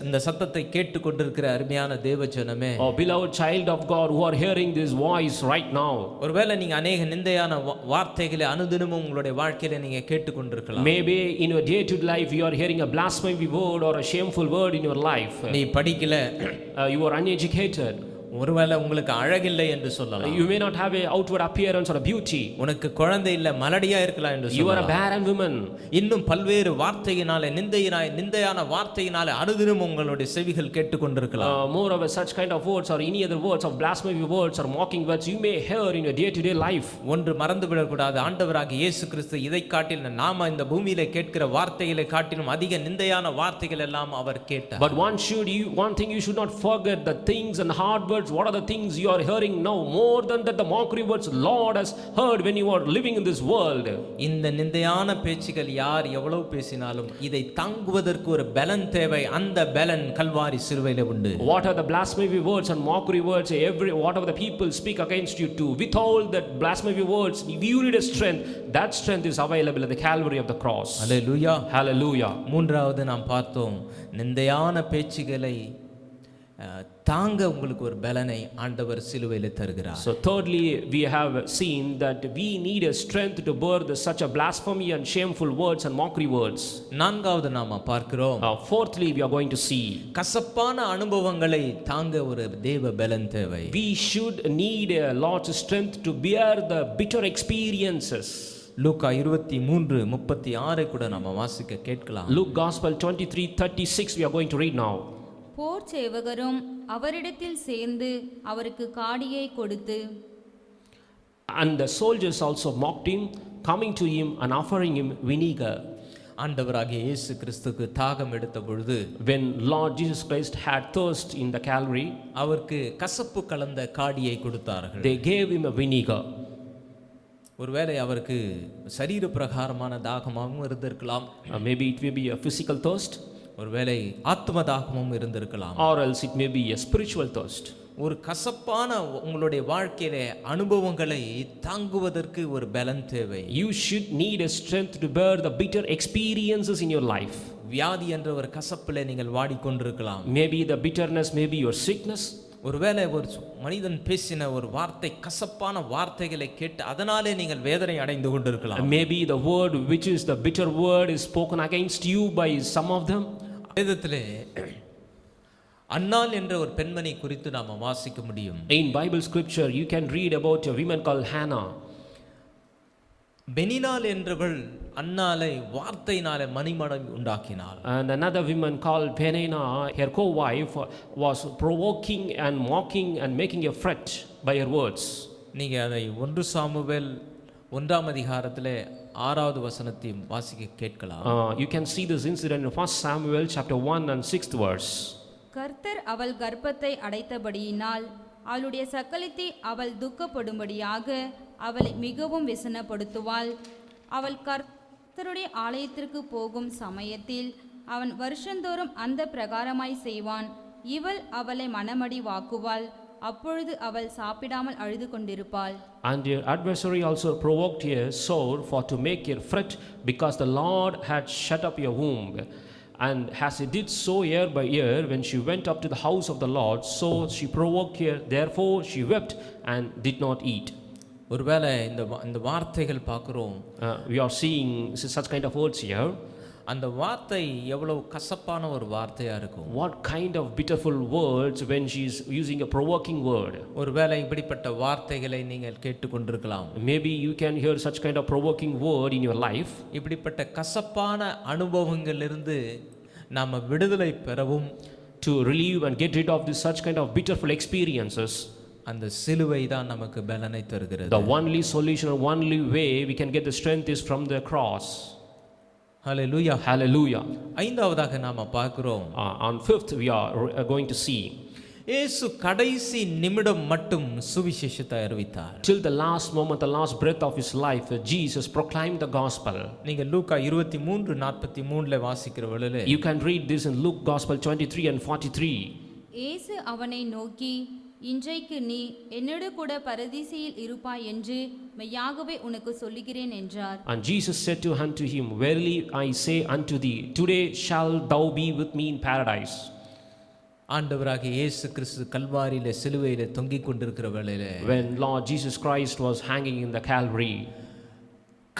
இந்த சத்தத்தை கேட்டுக்கொண்டிருக்கிற அருமையான தேவஜனமே, oh beloved child of God who are hearing this voice right now, ஒருவேளை நீங்க அநேக நிந்தையான வார்த்தைகளை அனுதினமும் உங்களுடைய வாழ்க்கையில நீங்க கேட்டுக்கொண்டிருக்கலாம். maybe in your day to life you are hearing a blasphemy word or a shameful word in your life. நீ படிக்கல, you are uneducated, ஒருவேளை உங்களுக்கு அழகில்லை என்று சொல்லலாம். you may not have a outward appearance or a beauty, உனக்கு குழந்தை இல்ல, மலடியா இருக்கலாம் என்று சொல்லலாம். you are a barren woman. இன்னும் பல்வேறு வார்த்தையினாலே நிந்தையான வார்த்தையினாலே அனுதினம் உங்களுடைய செவிகள் கேட்டுக்கொண்டிருக்கலாம். Moreover, such kind of words or any other words of blasphemy words or mocking words you may hear in your day to day life. ஒன்று மறந்து விடக்கூடாது, ஆண்டவராகிய இயேசு கிறிஸ்து இதை காட்டிலும் நாம இந்த பூமியிலே கேட்கிற வார்த்தைகளை காட்டிலும் அதிக நிந்தையான வார்த்தைகள் எல்லாம் அவர் கேட்டார். But one thing you should not forget, the things and hard words, what are the things you are hearing now more than that the mockery words Lord has heard when you are living in this world. இந்த நிந்தையான பேச்சுகள் யார் எவ்வளவு பேசினாலும் இதை தாங்குவதற்கு ஒரு பலன் தேவை. அந்த பலன் கல்வாரி சிலுவையிலே உண்டு. What are the blasphemy words and mockery words, whatever the people speak against you to withhold that blasphemy words, if you need a strength, that strength is available at the Calvary of the cross. Hallelujah, hallelujah. மூன்றாவது நாம் பார்த்தோம், நிந்தையான பேச்சுகளை தாங்க உங்களுக்கு ஒரு பலனை ஆண்டவர் சிலுவையிலே தருகிறார். So thirdly, we have seen that we need a strength to bear such a blasphemy and shameful words and mockery words. நான்காவது நாம பார்க்கிறோம், fourthly, we are going to see, கசப்பான அனுபவங்களை தாங்க ஒரு தேவ பலன் தேவை. we should need a lot of strength to bear the bitter experiences. லூக்கா 23:36 கூட நாம வாசிக்க கேட்கலாம். Luke Gospel 23:36 we are going to read now. போர் சேவகரும் அவரிடத்தில் சேர்ந்து அவருக்கு காடியை கொடுத்து, and the soldiers also mocked him, coming to him and offering him vinegar. ஆண்டவராகிய இயேசு கிறிஸ்துவுக்கு தாகம் எடுத்த பொழுது, when Lord Jesus Christ had thirst in the Calvary, அவருக்கு கசப்பு கலந்த காடியை கொடுத்தார்கள். they gave him a vinegar. ஒருவேளை அவருக்கு சரீர பிரகாரமான தாகமாகவும் இருந்திருக்கலாம், maybe it may be a physical thirst, ஒருவேளை ஆத்ம தாகமும் இருந்திருக்கலாம், or else it may be a spiritual thirst. ஒரு கசப்பான உங்களுடைய வாழ்க்கையிலே அனுபவங்களை தாங்குவதற்கு ஒரு பலன் தேவை. You should need a strength to bear the bitter experiences in your life. வியாதி என்ற ஒரு கசப்பிலே நீங்கள் வாடிக்கொண்டிருக்கலாம். maybe the bitterness may be your sickness. ஒருவேளை ஒரு மனிதன் பேசின ஒரு வார்த்தை, கசப்பான வார்த்தைகளை கேட்டு அதனாலே நீங்கள் வேதனை அடைந்து கொண்டிருக்கலாம். maybe the word which is the bitter word is spoken against you by some of them. வேதத்திலே அன்னாள் என்ற ஒரு பெண்மணி குறித்து நாம வாசிக்க முடியும். in Bible scripture you can read about a woman called Hannah. பெனினாள் என்றவள் அன்னாளை வார்த்தையினாலே மணிமடம் உண்டாக்கினாள். and another woman called Peninnah, her co-wife, was provoking and mocking and making a fret by her words. நீங்க அதை 1 சாமுவேல் 1ஆம் அதிகாரத்திலே 6வது வசனத்தை வாசிக்க கேட்கலாம். You can see this incident in 1 Samuel chapter 1 and 6th verse. கர்த்தர் அவள் கர்ப்பத்தை அடைத்தபடியினால் அவளுடைய சக்கலித்தை அவள் துக்கப்படும்படியாக அவளை மிகவும் விசனப்படுத்துவாள். அவள் கர்த்தருடைய ஆலயத்திற்கு போகும் சமயத்தில் அவன் வருஷந்தோறும் அந்த பிரகாரமாய் செய்வான். இவள் அவளை மனமடி வாக்குவாள். அப்பொழுது அவள் சாப்பிடாமல் அழுது கொண்டிருப்பாள். And your adversary also provoked her sore for to make her fret, because the Lord had shut up your womb. And as he did so year by year, when she went up to the house of the Lord, so she provoked her. Therefore she wept and did not eat. ஒருவேளை இந்த வார்த்தைகள் பார்க்கிறோம். We are seeing such kind of words here. அந்த வார்த்தை எவ்வளவு கசப்பான ஒரு வார்த்தையா இருக்கும். What kind of bitter words when she is using a provoking word. ஒருவேளை இப்படிப்பட்ட வார்த்தைகளை நீங்கள் கேட்டுக்கொண்டிருக்கலாம். Maybe you can hear such kind of provoking word in your life. இப்படிப்பட்ட கசப்பான அனுபவங்களிலிருந்து நாம விடுதலை பெறவும், to relieve and get rid of this such kind of bitterful experiences, அந்த சிலுவை தான் நமக்கு பலனை தருகிறது. the only solution or only way we can get the strength is from the cross. Hallelujah. Hallelujah. ஐந்தாவதாக நாம பார்க்கிறோம், On 5th we are going to see, இயேசு கடைசி நிமிடம் மட்டும் சுவிசேஷத்தை அறிவித்தார். Till the last moment, the last breath of his life, Jesus proclaimed the gospel. நீங்க லூக்கா 23:43 வாசிக்கிற வேளையிலே You can read this in Luke Gospel 23 and 43. இயேசு அவனை நோக்கி, இன்றைக்கு நீ என்னோடு கூட பரதீசியில் இருப்பாய் என்று மெய்யாகவே உனக்கு சொல்லுகிறேன் என்றார். And Jesus said unto him, Verily I say unto thee, today shalt thou be with me in paradise. ஆண்டவராகிய இயேசு கிறிஸ்து கல்வாரியிலே சிலுவையிலே தொங்கிக் கொண்டிருக்கிற வேளையிலே When Lord Jesus Christ was hanging in the Calvary,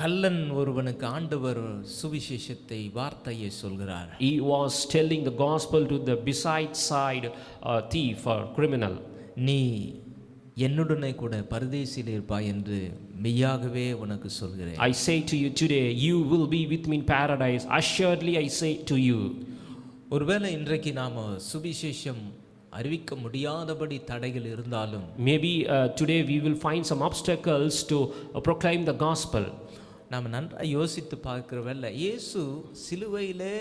கள்ளன் ஒருவனுக்கு ஆண்டவர் சுவிசேஷத்தை வார்த்தையை சொல்கிறார். he was telling the gospel to the beside side thief or criminal. நீ என்னுடனே கூட பரதேசில் இருப்பாய் என்று மெய்யாகவே உனக்கு சொல்கிறேன். I say to you today, you will be with me in paradise. Assuredly I say to you. ஒருவேளை இன்றைக்கு நாம சுவிசேஷம் அறிவிக்க முடியாதபடி தடைகள் இருந்தாலும் Maybe today we will find some obstacles to proclaim the gospel. நாம் நன்றாக யோசித்து பார்க்கிற வேளை இயேசு சிலுவையிலே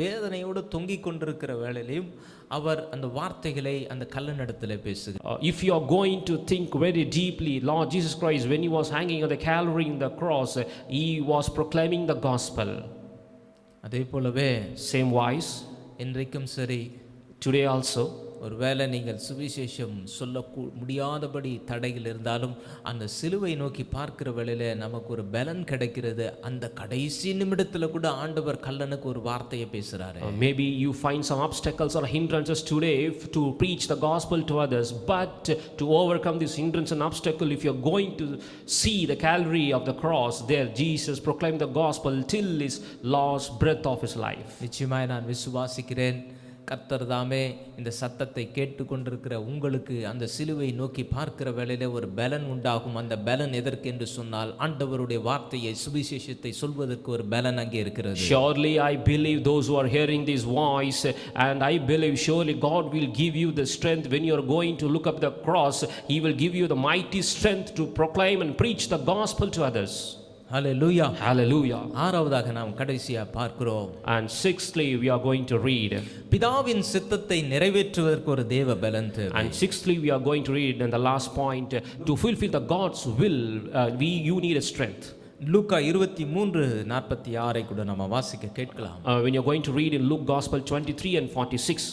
வேதனையோடு தொங்கிக் கொண்டிருக்கிற வேளையிலும் அவர் அந்த வார்த்தைகளை அந்த கல்லனிடத்தில் பேசுகிறார். If you are going to think very deeply, Lord Jesus Christ, when he was hanging on the Calvary in the cross, he was proclaiming the gospel. அதே போலவே Same wise, இன்றைக்கும் சரி today also, ஒருவேளை நீங்கள் சுவிசேஷம் சொல்ல முடியாதபடி தடைகள் இருந்தாலும் அந்த சிலுவை நோக்கி பார்க்கிற வேளையில நமக்கு ஒரு பலன் கிடைக்கிறது. அந்த கடைசி நிமிடத்தில் கூட ஆண்டவர் கல்லனுக்கு ஒரு வார்த்தையை பேசுறாரு. Maybe you find some obstacles or hindrances today to preach the gospel to others, but to overcome this hindrance and obstacle, if you're going to see the Calvary of the cross, there Jesus proclaimed the gospel till his last breath of his life. நிச்சயமாய் நான் விசுவாசிக்கிறேன், கர்த்தர் தாமே இந்த சத்தத்தை கேட்டுக்கொண்டிருக்கிற உங்களுக்கு அந்த சிலுவை நோக்கி பார்க்கிற வேளையிலே ஒரு பலன் உண்டாகும். அந்த பலன் எதற்கு என்று சொன்னால் ஆண்டவருடைய வார்த்தையை சுவிசேஷத்தை சொல்வதற்கு ஒரு பலன் அங்கே இருக்கிறது. Surely I believe those who are hearing this voice, and I believe surely God will give you the strength when you are going to look up the cross. He will give you the mighty strength to proclaim and preach the gospel to others. Hallelujah. Hallelujah. ஆறாவதாக நாம் கடைசியா பார்க்கிறோம். And sixthly we are going to read, பிதாவின் சித்தத்தை நிறைவேற்றுவதற்கு ஒரு தேவ பலன் தேவை. and sixthly we are going to read, and the last point, to fulfill the God's will, you need a strength. லூக்கா 23:46 கூட நம்ம வாசிக்க கேட்கலாம். When you're going to read in Luke Gospel 23 and 46.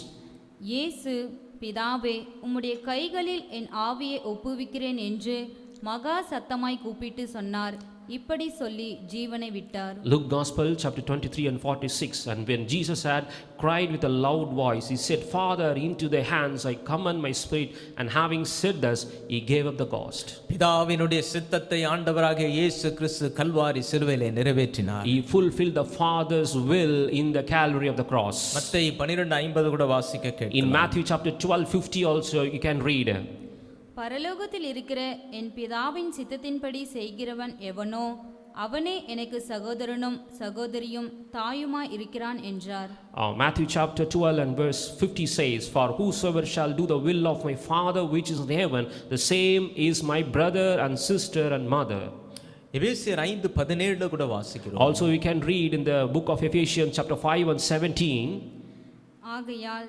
இயேசு, பிதாவே, உம்முடைய கைகளில் என் ஆவியை ஒப்புவிக்கிறேன் என்று மகா சத்தமாய் கூப்பிட்டு சொன்னார். இப்படி சொல்லி ஜீவனை விட்டார். Luke Gospel chapter 23 and 46. And when Jesus had cried with a loud voice, he said, Father, into thy hands I commend my spirit. And having said this, he gave up the ghost. பிதாவினுடைய சித்தத்தை ஆண்டவராகிய இயேசு கிறிஸ்து கல்வாரி சிலுவையிலே நிறைவேற்றினார். He fulfilled the Father's will in the Calvary of the cross. மத்தேயு 12:50 கூட வாசிக்க கேட்கலாம். In Matthew chapter 12:50 also you can read. பரலோகத்தில் இருக்கிற என் பிதாவின் சித்தத்தின்படி செய்கிறவன் எவனோ அவனே எனக்கு சகோதரனும் சகோதரியும் தாயுமாய் இருக்கிறான் என்றார். Matthew chapter 12 and verse 50 says, For whosoever shall do the will of my Father which is in heaven, the same is my brother and sister and mother. எபேசியர் 5:17 கூட வாசிக்கிறோம். Also we can read in the book of Ephesians chapter 5 and 17. ஆகையால்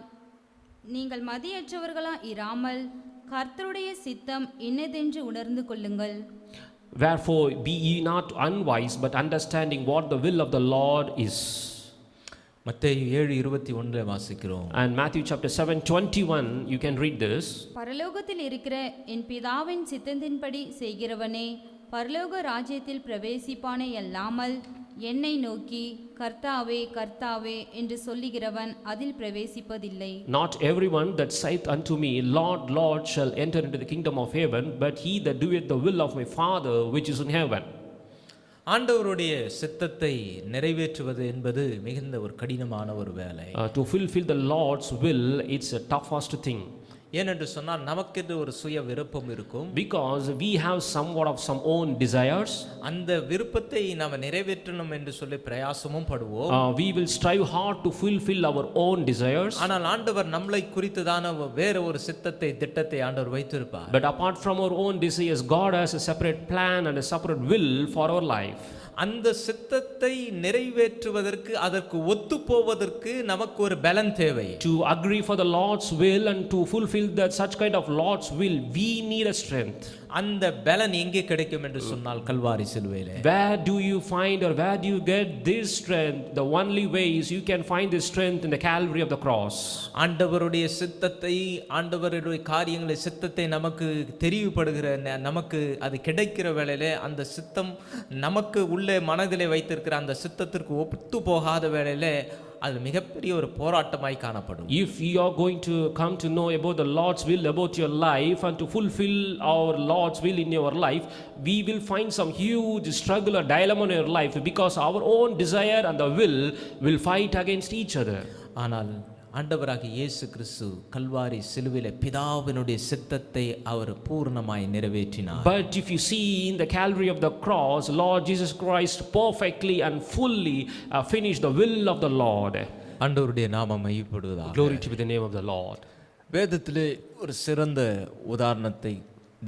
நீங்கள் மதியற்றவர்களா இராமல் கர்த்தருடைய சித்தம் இன்னதென்று உணர்ந்து கொள்ளுங்கள். Wherefore be ye not unwise, but understanding what the will of the Lord is. மத்தேயு 7:21 வாசிக்கிறோம். And Matthew chapter 7:21 you can read this. பரலோகத்தில் இருக்கிற என் பிதாவின் சித்தத்தின்படி செய்கிறவனே பரலோக ராஜ்யத்தில் பிரவேசிப்பானே அல்லாமல் என்னை நோக்கி கர்த்தாவே கர்த்தாவே என்று சொல்லுகிறவன் அதில் பிரவேசிப்பதில்லை. Not everyone that saith unto me, Lord, Lord, shall enter into the kingdom of heaven, but he that doeth the will of my Father which is in heaven. ஆண்டவருடைய சித்தத்தை நிறைவேற்றுவது என்பது மிகுந்த ஒரு கடினமான ஒரு வேலை. To fulfill the Lord's will, it's a toughest thing. ஏனென்று சொன்னால் நமக்கென்று ஒரு சுய விருப்பம் இருக்கும். Because we have somewhat of some own desires. அந்த விருப்பத்தை நாம் நிறைவேற்றணும் என்று சொல்லி பிரயாசமும் படுவோம். We will strive hard to fulfill our own desires. ஆனால் ஆண்டவர் நம்மளை குறித்துதான வேற ஒரு சித்தத்தை திட்டத்தை ஆண்டவர் வைத்திருப்பார். But apart from our own desires, God has a separate plan and a separate will for our life. அந்த சித்தத்தை நிறைவேற்றுவதற்கு அதற்கு ஒத்துப்போவதற்கு நமக்கு ஒரு பலன் தேவை. To agree for the Lord's will and to fulfill that such kind of Lord's will, we need a strength. அந்த பலன் எங்கே கிடைக்கும் என்று சொன்னால் கல்வாரி சிலுவையிலே. Where do you find or where do you get this strength? The only way is you can find this strength in the Calvary of the cross. ஆண்டவருடைய சித்தத்தை, ஆண்டவருடைய காரியங்களை, சித்தத்தை நமக்கு தெரிவுபடுகிற நமக்கு அது கிடைக்கிற வேளையிலே அந்த சித்தம் நமக்கு உள்ளே மனதிலே வைத்திருக்கிற அந்த சித்தத்திற்கு ஒத்து போகாத வேளையிலே அது மிகப்பெரிய ஒரு போராட்டமாய் காணப்படும். If you are going to come to know about the Lord's will about your life and to fulfill our Lord's will in your life, we will find some huge struggle or dilemma in your life because our own desire and the will fight against each other. ஆனால் ஆண்டவராகிய இயேசு கிறிஸ்து கல்வாரி சிலுவையிலே பிதாவினுடைய சித்தத்தை அவர் பூர்ணமாய் நிறைவேற்றினார். But if you see in the Calvary of the cross, Lord Jesus Christ perfectly and fully finished the will of the Lord. ஆண்டவருடைய நாமம் மகிமைப்படுவதாக. Glory to be the name of the Lord. வேதத்திலே ஒரு சிறந்த உதாரணத்தை,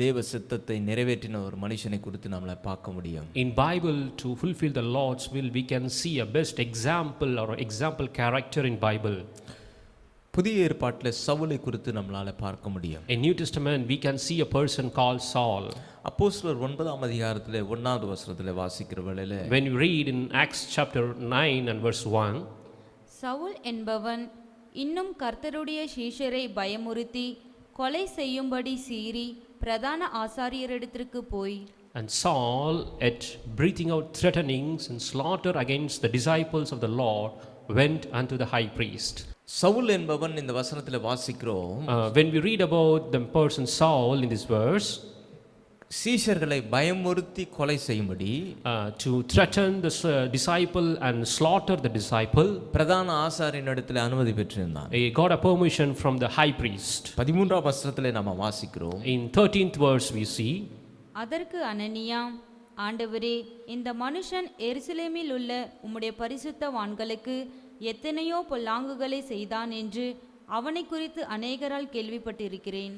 தேவ சித்தத்தை நிறைவேற்றின ஒரு மனுஷனை குறித்து நம்மளை பார்க்க முடியும். In Bible, to fulfill the Lord's will, we can see a best example or example character in Bible. புதிய ஏற்பாட்டில் சவுலை குறித்து நம்மளால பார்க்க முடியும். In New Testament, we can see a person called Saul. அப்போஸ்தலர் 9ஆம் அதிகாரத்திலே 1வது வசனத்திலே வாசிக்கிற வேளையிலே, When you read in Acts chapter 9 and verse 1, Saul என்பவன் இன்னும் கர்த்தருடைய சீஷரை பயமுறுத்தி கொலை செய்யும்படி சீறி பிரதான ஆசாரியரிடத்திற்கு போய், and Saul, at breathing out threatenings and slaughter against the disciples of the Lord, went unto the high priest. Saul என்பவன் இந்த வசனத்திலே வாசிக்கிறோம். When we read about the person Saul in this verse, சீஷர்களை பயமுறுத்தி கொலை செய்யும்படி, to threaten the disciple and slaughter the disciple, பிரதான ஆசாரியனிடத்திலே அனுமதி பெற்றிருந்தான். he got a permission from the high priest. 13ஆம் வசனத்திலே நாம வாசிக்கிறோம். In 13th verse we see, அதற்கு அனனியா, ஆண்டவரே, இந்த மனுஷன் எருசலேமில் உள்ள உம்முடைய பரிசுத்தவான்களுக்கு எத்தனையோ பொல்லாங்குகளை செய்தான் என்று அவனை குறித்து அநேகரால் கேள்விப்பட்டிருக்கிறேன்.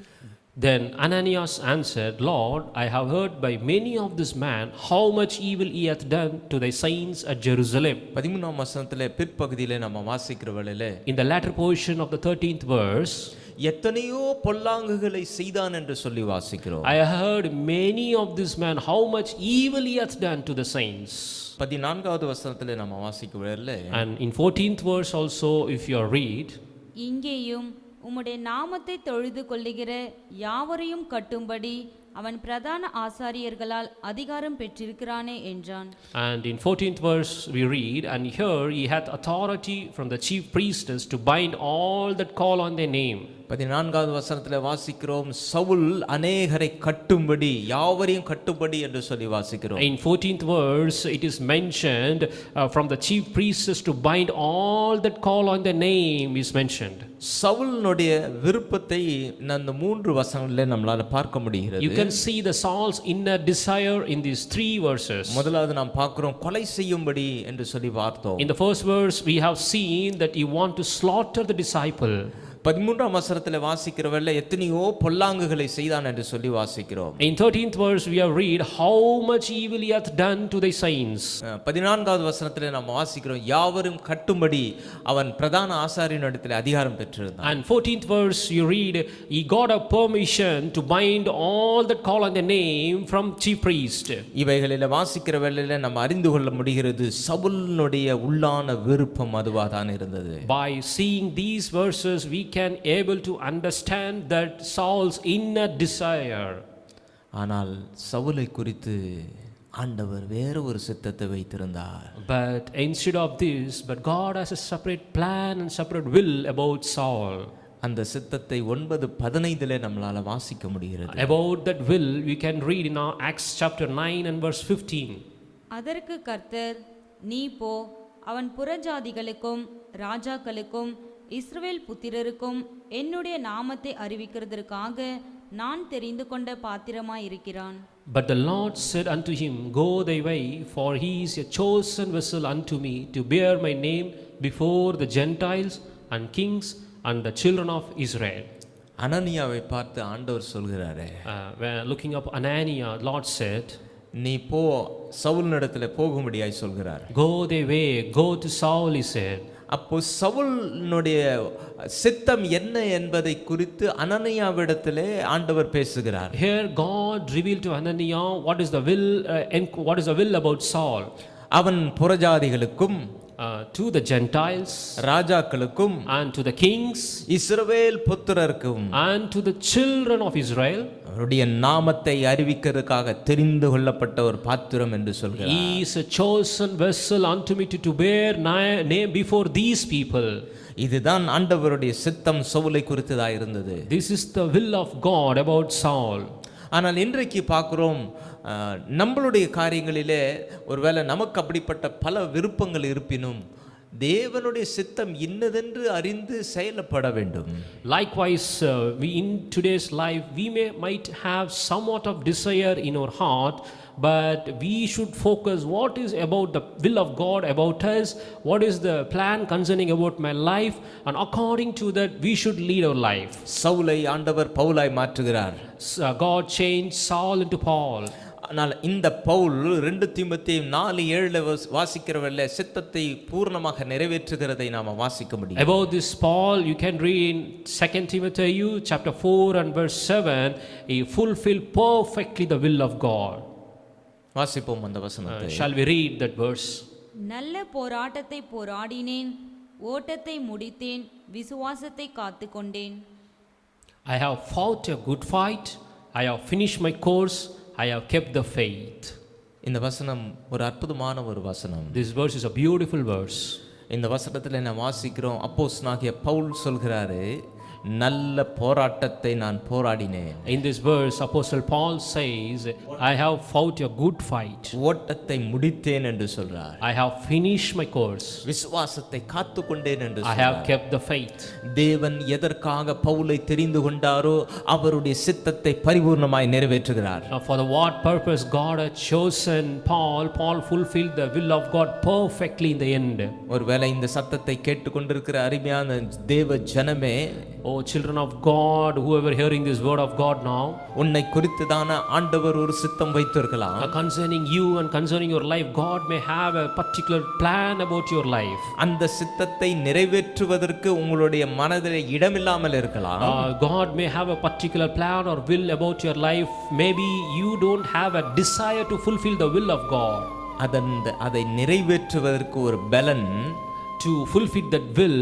Then Ananias answered, Lord, I have heard by many of this man how much evil he hath done to thy saints at Jerusalem. 13ஆம் வசனத்திலே பிற்பகுதியிலே நம்ம வாசிக்கிற வேளையிலே, In the latter portion of the 13th verse, எத்தனையோ பொல்லாங்குகளை செய்தான் என்று சொல்லி வாசிக்கிறோம். I heard many of this man how much evil he hath done to the saints. 14வது வசனத்திலே நம்ம வாசிக்கிற வேளையிலே, And in 14th verse also, if you read, இங்கேயும் உம்முடைய நாமத்தை தொழுது கொள்ளுகிற யாவரையும் கட்டும்படி அவன் பிரதான ஆசாரியர்களால் அதிகாரம் பெற்றிருக்கிறானே என்றான். And in 14th verse we read, and here he hath authority from the chief priestess to bind all that call on their name. 14வது வசனத்திலே வாசிக்கிறோம், சவுல் அநேகரை கட்டும்படி, யாவரையும் கட்டும்படி என்று சொல்லி வாசிக்கிறோம். In 14th verse it is mentioned from the chief priestess to bind all that call on their name is mentioned. சவுலினுடைய விருப்பத்தை அந்த 3 வசனங்களிலே நம்மளால பார்க்க முடிகிறது. You can see the Saul's inner desire in these 3 verses. முதலாவது நாம் பார்க்கிறோம், கொலை செய்யும்படி என்று சொல்லி பார்த்தோம். In the first verse we have seen that he want to slaughter the disciple. 13ஆம் வசனத்திலே வாசிக்கிற வேளையிலே எத்தனையோ பொல்லாங்குகளை செய்தான் என்று சொல்லி வாசிக்கிறோம். In 13th verse we have read how much evil he hath done to the saints. 14வது வசனத்திலே நாம் வாசிக்கிறோம், யாவரும் கட்டும்படி அவன் பிரதான ஆசாரியனிடத்திலே அதிகாரம் பெற்றிருந்தான். And 14th verse you read he got a permission to bind all that call on the name from chief priest. இவைகளிலே வாசிக்கிற வேளையிலே நம்ம அறிந்து கொள்ள முடிகிறது சவுலினுடைய உள்ளான விருப்பம் அதுவாதான் இருந்தது. By seeing these verses we can able to understand that Saul's inner desire. ஆனால் சவுலை குறித்து ஆண்டவர் வேற ஒரு சித்தத்தை வைத்திருந்தார். But instead of this, but God has a separate plan and separate will about Saul. அந்த சித்தத்தை 9:15 நம்மளால வாசிக்க முடிகிறது. About that will we can read in our Acts chapter 9 and verse 15. அதற்கு கர்த்தர், நீ போ, அவன் புறஜாதிகளுக்கும் ராஜாக்களுக்கும் இஸ்ரவேல் புத்திரருக்கும் என்னுடைய நாமத்தை அறிவிக்கிறதற்காக நான் தெரிந்து கொண்ட பாத்திரமாயிருக்கிறான். But the Lord said unto him, Go thy way, for he is a chosen vessel unto me to bear my name before the Gentiles and kings and the children of Israel. அனனியாவை பார்த்து ஆண்டவர் சொல்கிறாரே, When looking up Ananias, Lord said, நீ போ சவுலினிடத்துல போகும்படியாய் சொல்கிறார். Go their way, go to Saul, he said. அப்போ சவுலினுடைய சித்தம் என்ன என்பதை குறித்து அனனியாவிடத்திலே ஆண்டவர் பேசுகிறார். Here God revealed to Ananias what is the will about Saul. அவன் புறஜாதிகளுக்கும் To the Gentiles ராஜாக்களுக்கும் and to the kings Israel புத்திரருக்கும் and to the children of Israel அவருடைய நாமத்தை அறிவிக்கிறதுக்காக தெரிந்து கொள்ளப்பட்ட ஒரு பாத்திரம் என்று சொல்கிறார். he is a chosen vessel unto me to bear name before these people. இதுதான் ஆண்டவருடைய சித்தம் சவுலை குறித்ததா இருந்தது. This is the will of God about Saul. ஆனால் இன்றைக்கு பார்க்கிறோம் நம்மளுடைய காரியங்களிலே ஒருவேளை நமக்கு அப்படிப்பட்ட பல விருப்பங்கள் இருப்பினும் தேவனுடைய சித்தம் இன்னதென்று அறிந்து செயல்பட வேண்டும். Likewise, we in today's life we might have somewhat of desire in our heart, but we should focus what is about the will of God about us, what is the plan concerning about my life, and according to that we should lead our life. சவுலை ஆண்டவர் பவுலாய் மாற்றுகிறார். God changed Saul into Paul. ஆனால் இந்த பவுல் 2 தீமோத்தேயு 4:7 வாசிக்கிறவல்ல சித்தத்தை பூர்ணமாக நிறைவேற்றுகிறதை நாம வாசிக்க முடியும். About this Paul you can read in 2 Timothy chapter 4 and verse 7, he fulfilled perfectly the will of God. வாசிப்போம் அந்த வசனத்தை. Shall we read that verse? நல்ல போராட்டத்தை போராடினேன், ஓட்டத்தை முடித்தேன், விசுவாசத்தை காத்துக்கொண்டேன். I have fought a good fight, I have finished my course, I have kept the faith. இந்த வசனம் ஒரு அற்புதமான ஒரு வசனம். This verse is a beautiful verse. இந்த வசனத்தில் என்ன வாசிக்கிறோம், அப்போஸ்தலனாகிய பவுல் சொல்கிறாரு, நல்ல போராட்டத்தை நான் போராடினேன். In this verse Apostle Paul says, I have fought a good fight, ஓட்டத்தை முடித்தேன் என்று சொல்றார். I have finished my course, விசுவாசத்தை காத்துக்கொண்டேன் என்று I have சொல்றார். kept the faith. தேவன் எதற்காக பவுலை தெரிந்து கொண்டாரோ அவருடைய சித்தத்தை பரிபூர்ணமாய் நிறைவேற்றுகிறார். For the what purpose God had chosen Paul, Paul fulfilled the will of God perfectly in the end. ஒருவேளை இந்த சத்தத்தை கேட்டுக்கொண்டிருக்கிற அருமையான தேவ ஜனமே, Oh children of God, whoever hearing this word of God now, உன்னை குறித்துதான ஆண்டவர் ஒரு சித்தம் வைத்திருக்கலாம். concerning you and concerning your life, God may have a particular plan about your life. அந்த சித்தத்தை நிறைவேற்றுவதற்கு உங்களுடைய மனதிலே இடமில்லாமல் இருக்கலாம். God may have a particular plan or will about your life. Maybe you don't have a desire to fulfill the will of God. அதை நிறைவேற்றுவதற்கு ஒரு பலன், To fulfill that will,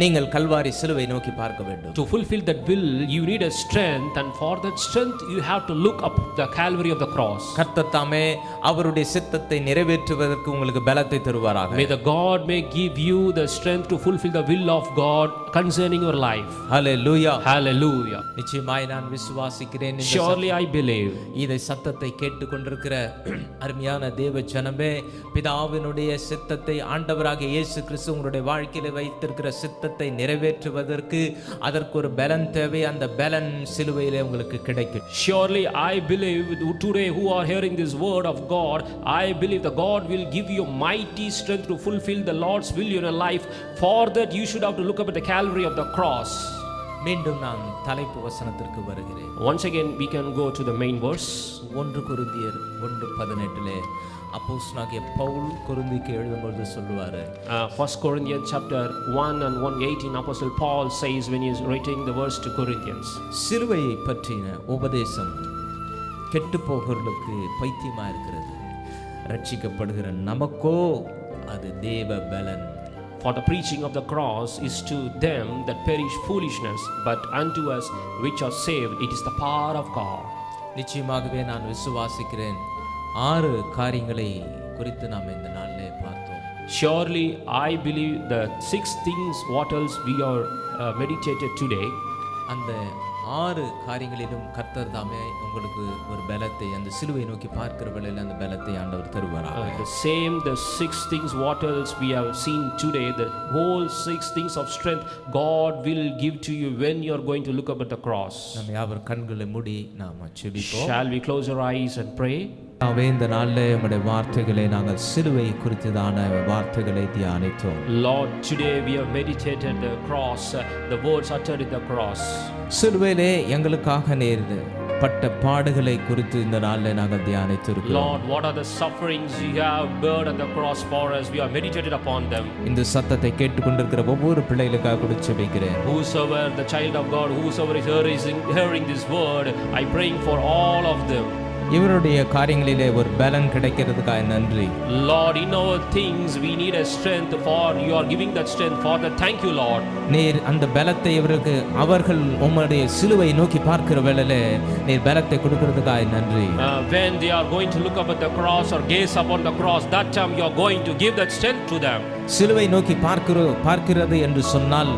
நீங்கள் கல்வாரி சிலுவை நோக்கி பார்க்க வேண்டும். to fulfill that will, you need a strength, and for that strength you have to look up the Calvary of the cross. கர்த்தர் தாமே அவருடைய சித்தத்தை நிறைவேற்றுவதற்கு உங்களுக்கு பலத்தை தருவாராக. May the God may give you the strength to fulfill the will of God concerning your life. Hallelujah. Hallelujah. நிச்சயமாய் நான் விசுவாசிக்கிறேன். Surely I believe. இதை சத்தத்தை கேட்டுக்கொண்டிருக்கிற அருமையான தேவ ஜனமே, பிதாவினுடைய சித்தத்தை ஆண்டவராகிய இயேசு கிறிஸ்து உங்களுடைய வாழ்க்கையில வைத்திருக்கிற சித்தத்தை நிறைவேற்றுவதற்கு அதற்கு ஒரு பலன் தேவை. அந்த பலன் சிலுவையிலே உங்களுக்கு கிடைக்கும். Surely I believe today who are hearing this word of God, I believe the God will give you mighty strength to fulfill the Lord's will in your life. For that you should have to look up at the Calvary of the cross. மீண்டும் நான் தலைப்பு வசனத்திற்கு வருகிறேன். Once again we can go to the main verse. 1 கொரிந்தியர் 1:18 அப்போஸ்தலனாகிய பவுல் கொரிந்திக்கு எழுதும்போது சொல்லுவாரு, 1 Corinthians chapter 1 and 1:18, Apostle Paul says when he is writing the verse to Corinthians, சிலுவையை பற்றின உபதேசம் கெட்டு போகிறவர்களுக்கு பைத்தியமா இருக்கிறது, ரட்சிக்கப்படுகிற நமக்கோ அது தேவ பலன். For the preaching of the cross is to them that perish foolishness, but unto us which are saved it is the power of God. நிச்சயமாகவே நான் விசுவாசிக்கிறேன். 6 காரியங்களை குறித்து நாம் இந்த நாளிலே பார்த்தோம். Surely I believe the 6 things what else we are meditated today. அந்த 6 காரியங்களிலும் கர்த்தர் தாமே உங்களுக்கு ஒரு பலத்தை, அந்த சிலுவை நோக்கி பார்க்கிற வேளையில் அந்த பலத்தை ஆண்டவர் தருவாராக. The 6 things what else we have seen today, the whole 6 things of strength God will give to you when you are going to look up at the cross. நம்ம யாவர் கண்களை மூடி நாம ஜெபிப்போம். Shall we close our eyes and pray? இந்த நாளில் நம்முடைய வார்த்தைகளை நாங்கள் சிலுவை குறித்ததான வார்த்தைகளை தியானித்தோம். Lord, today we have meditated the cross, the words uttered in the cross. சிலுவையிலே எங்களுக்காக நீர் பட்ட பாடுகளை குறித்து இந்த நாளில் நாங்கள் தியானித்திருக்கிறோம். Lord, what are the sufferings you have borne at the cross for us? We have meditated upon them. இந்த சத்தத்தை கேட்டுக்கொண்டிருக்கிற ஒவ்வொரு பிள்ளைகளுக்காக கூட ஜெபிக்கிறேன். Whosoever the child of God, whosoever is hearing this word, I praying for all of them. இவருடைய காரியங்களிலே ஒரு பலன் கிடைக்கிறதுக்காக நன்றி. Lord, in our things we need a strength, for you are giving that strength. For that, thank you, Lord. நீர் அந்த பலத்தை இவருக்கு அவர்கள் உம்முடைய சிலுவை நோக்கி பார்க்கிற வேளையிலே நீர் பலத்தை கொடுக்கிறதுக்காக நன்றி. When they are going to look up at the cross or gaze upon the cross, that time you are going to give that strength to them. சிலுவை நோக்கி பார்க்கிறது என்று சொன்னால்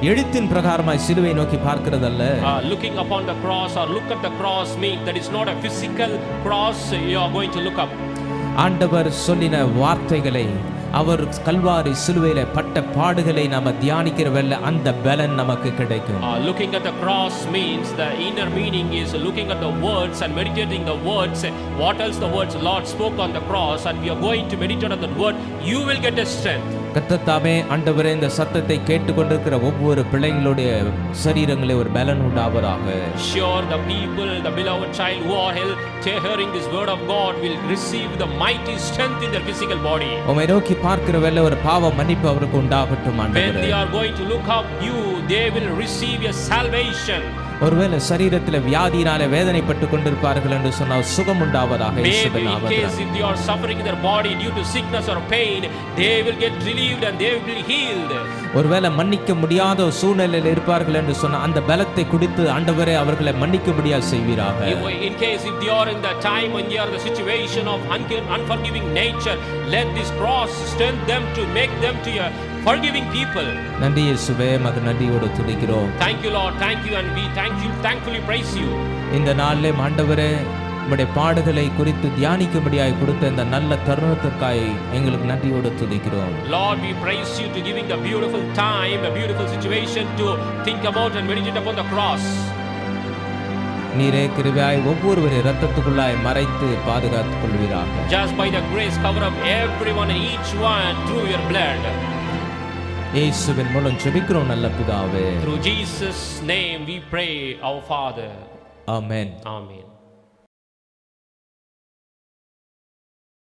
எழுத்தின் பிரகாரமாய் சிலுவை நோக்கி பார்க்கிறதல்ல. Looking upon the cross or look at the cross means that is not a physical cross you are going to look up. ஆண்டவர் சொல்லின வார்த்தைகளை, அவர் கல்வாரி சிலுவையிலே பட்ட பாடுகளை நாம தியானிக்கிறவல்ல, அந்த பலன் நமக்கு கிடைக்கும். Looking at the cross means the inner meaning is looking at the words and meditating the words. What else the words Lord spoke on the cross, and we are going to meditate on that word. You will get a strength. கர்த்தாவே, ஆண்டவரே, இந்த சத்தத்தை கேட்டுக்கொண்டிருக்கிற ஒவ்வொரு பிள்ளைகளுடைய சரீரங்களே ஒரு பலன் உண்டாவதாக. Sure, the people, the beloved child who are hearing this word of God will receive the mighty strength in their physical body. உம்மை நோக்கி பார்க்கிறவல்ல ஒரு பாவ மன்னிப்பு அவருக்கு உண்டாகட்டும் ஆண்டவரே. When they are going to look up you, they will receive a salvation. ஒருவேளை சரீரத்தில் வியாதியினாலே வேதனைப்பட்டு கொண்டிருப்பார்கள் என்று சொன்னால் சுகம் உண்டாவதாக. Maybe in case if they are suffering in their body due to sickness or pain, they will get relieved and they will be healed. ஒருவேளை மன்னிக்க முடியாத சூழ்நிலையில் இருப்பார்கள் என்று சொன்னால் அந்த பலத்தை கொடுத்து ஆண்டவரே அவர்களை மன்னிக்கும்படியா செய்வீராக. In case if they are in the time when they are in the situation of unforgiving nature, let this cross strengthen them to make them to a forgiving people. நன்றி இயேசுவே, மக நன்றியோடு துதிக்கிறோம். Thank you, Lord. Thank you, and we thankfully praise you. இந்த நாளிலே ஆண்டவரே உம்முடைய பாடுகளை குறித்து தியானிக்கும்படியாய் கொடுத்த இந்த நல்ல தருணத்திற்காய் எங்களுக்கு நன்றியோடு துதிக்கிறோம். Lord, we praise you to giving the beautiful time, a beautiful situation to think about and meditate upon the cross. நீரே கிருபையாய் ஒவ்வொருவரை இரத்தத்துக்குள்ளாய் மறைத்து பாதுகாத்துக் கொள்வீராக. Just by the grace cover up everyone and each one through your blood. இயேசுவின் மூலம் ஜெபிக்கிறோம் நல்ல பிதாவே. Through Jesus' name we pray, our Father. Amen. Amen.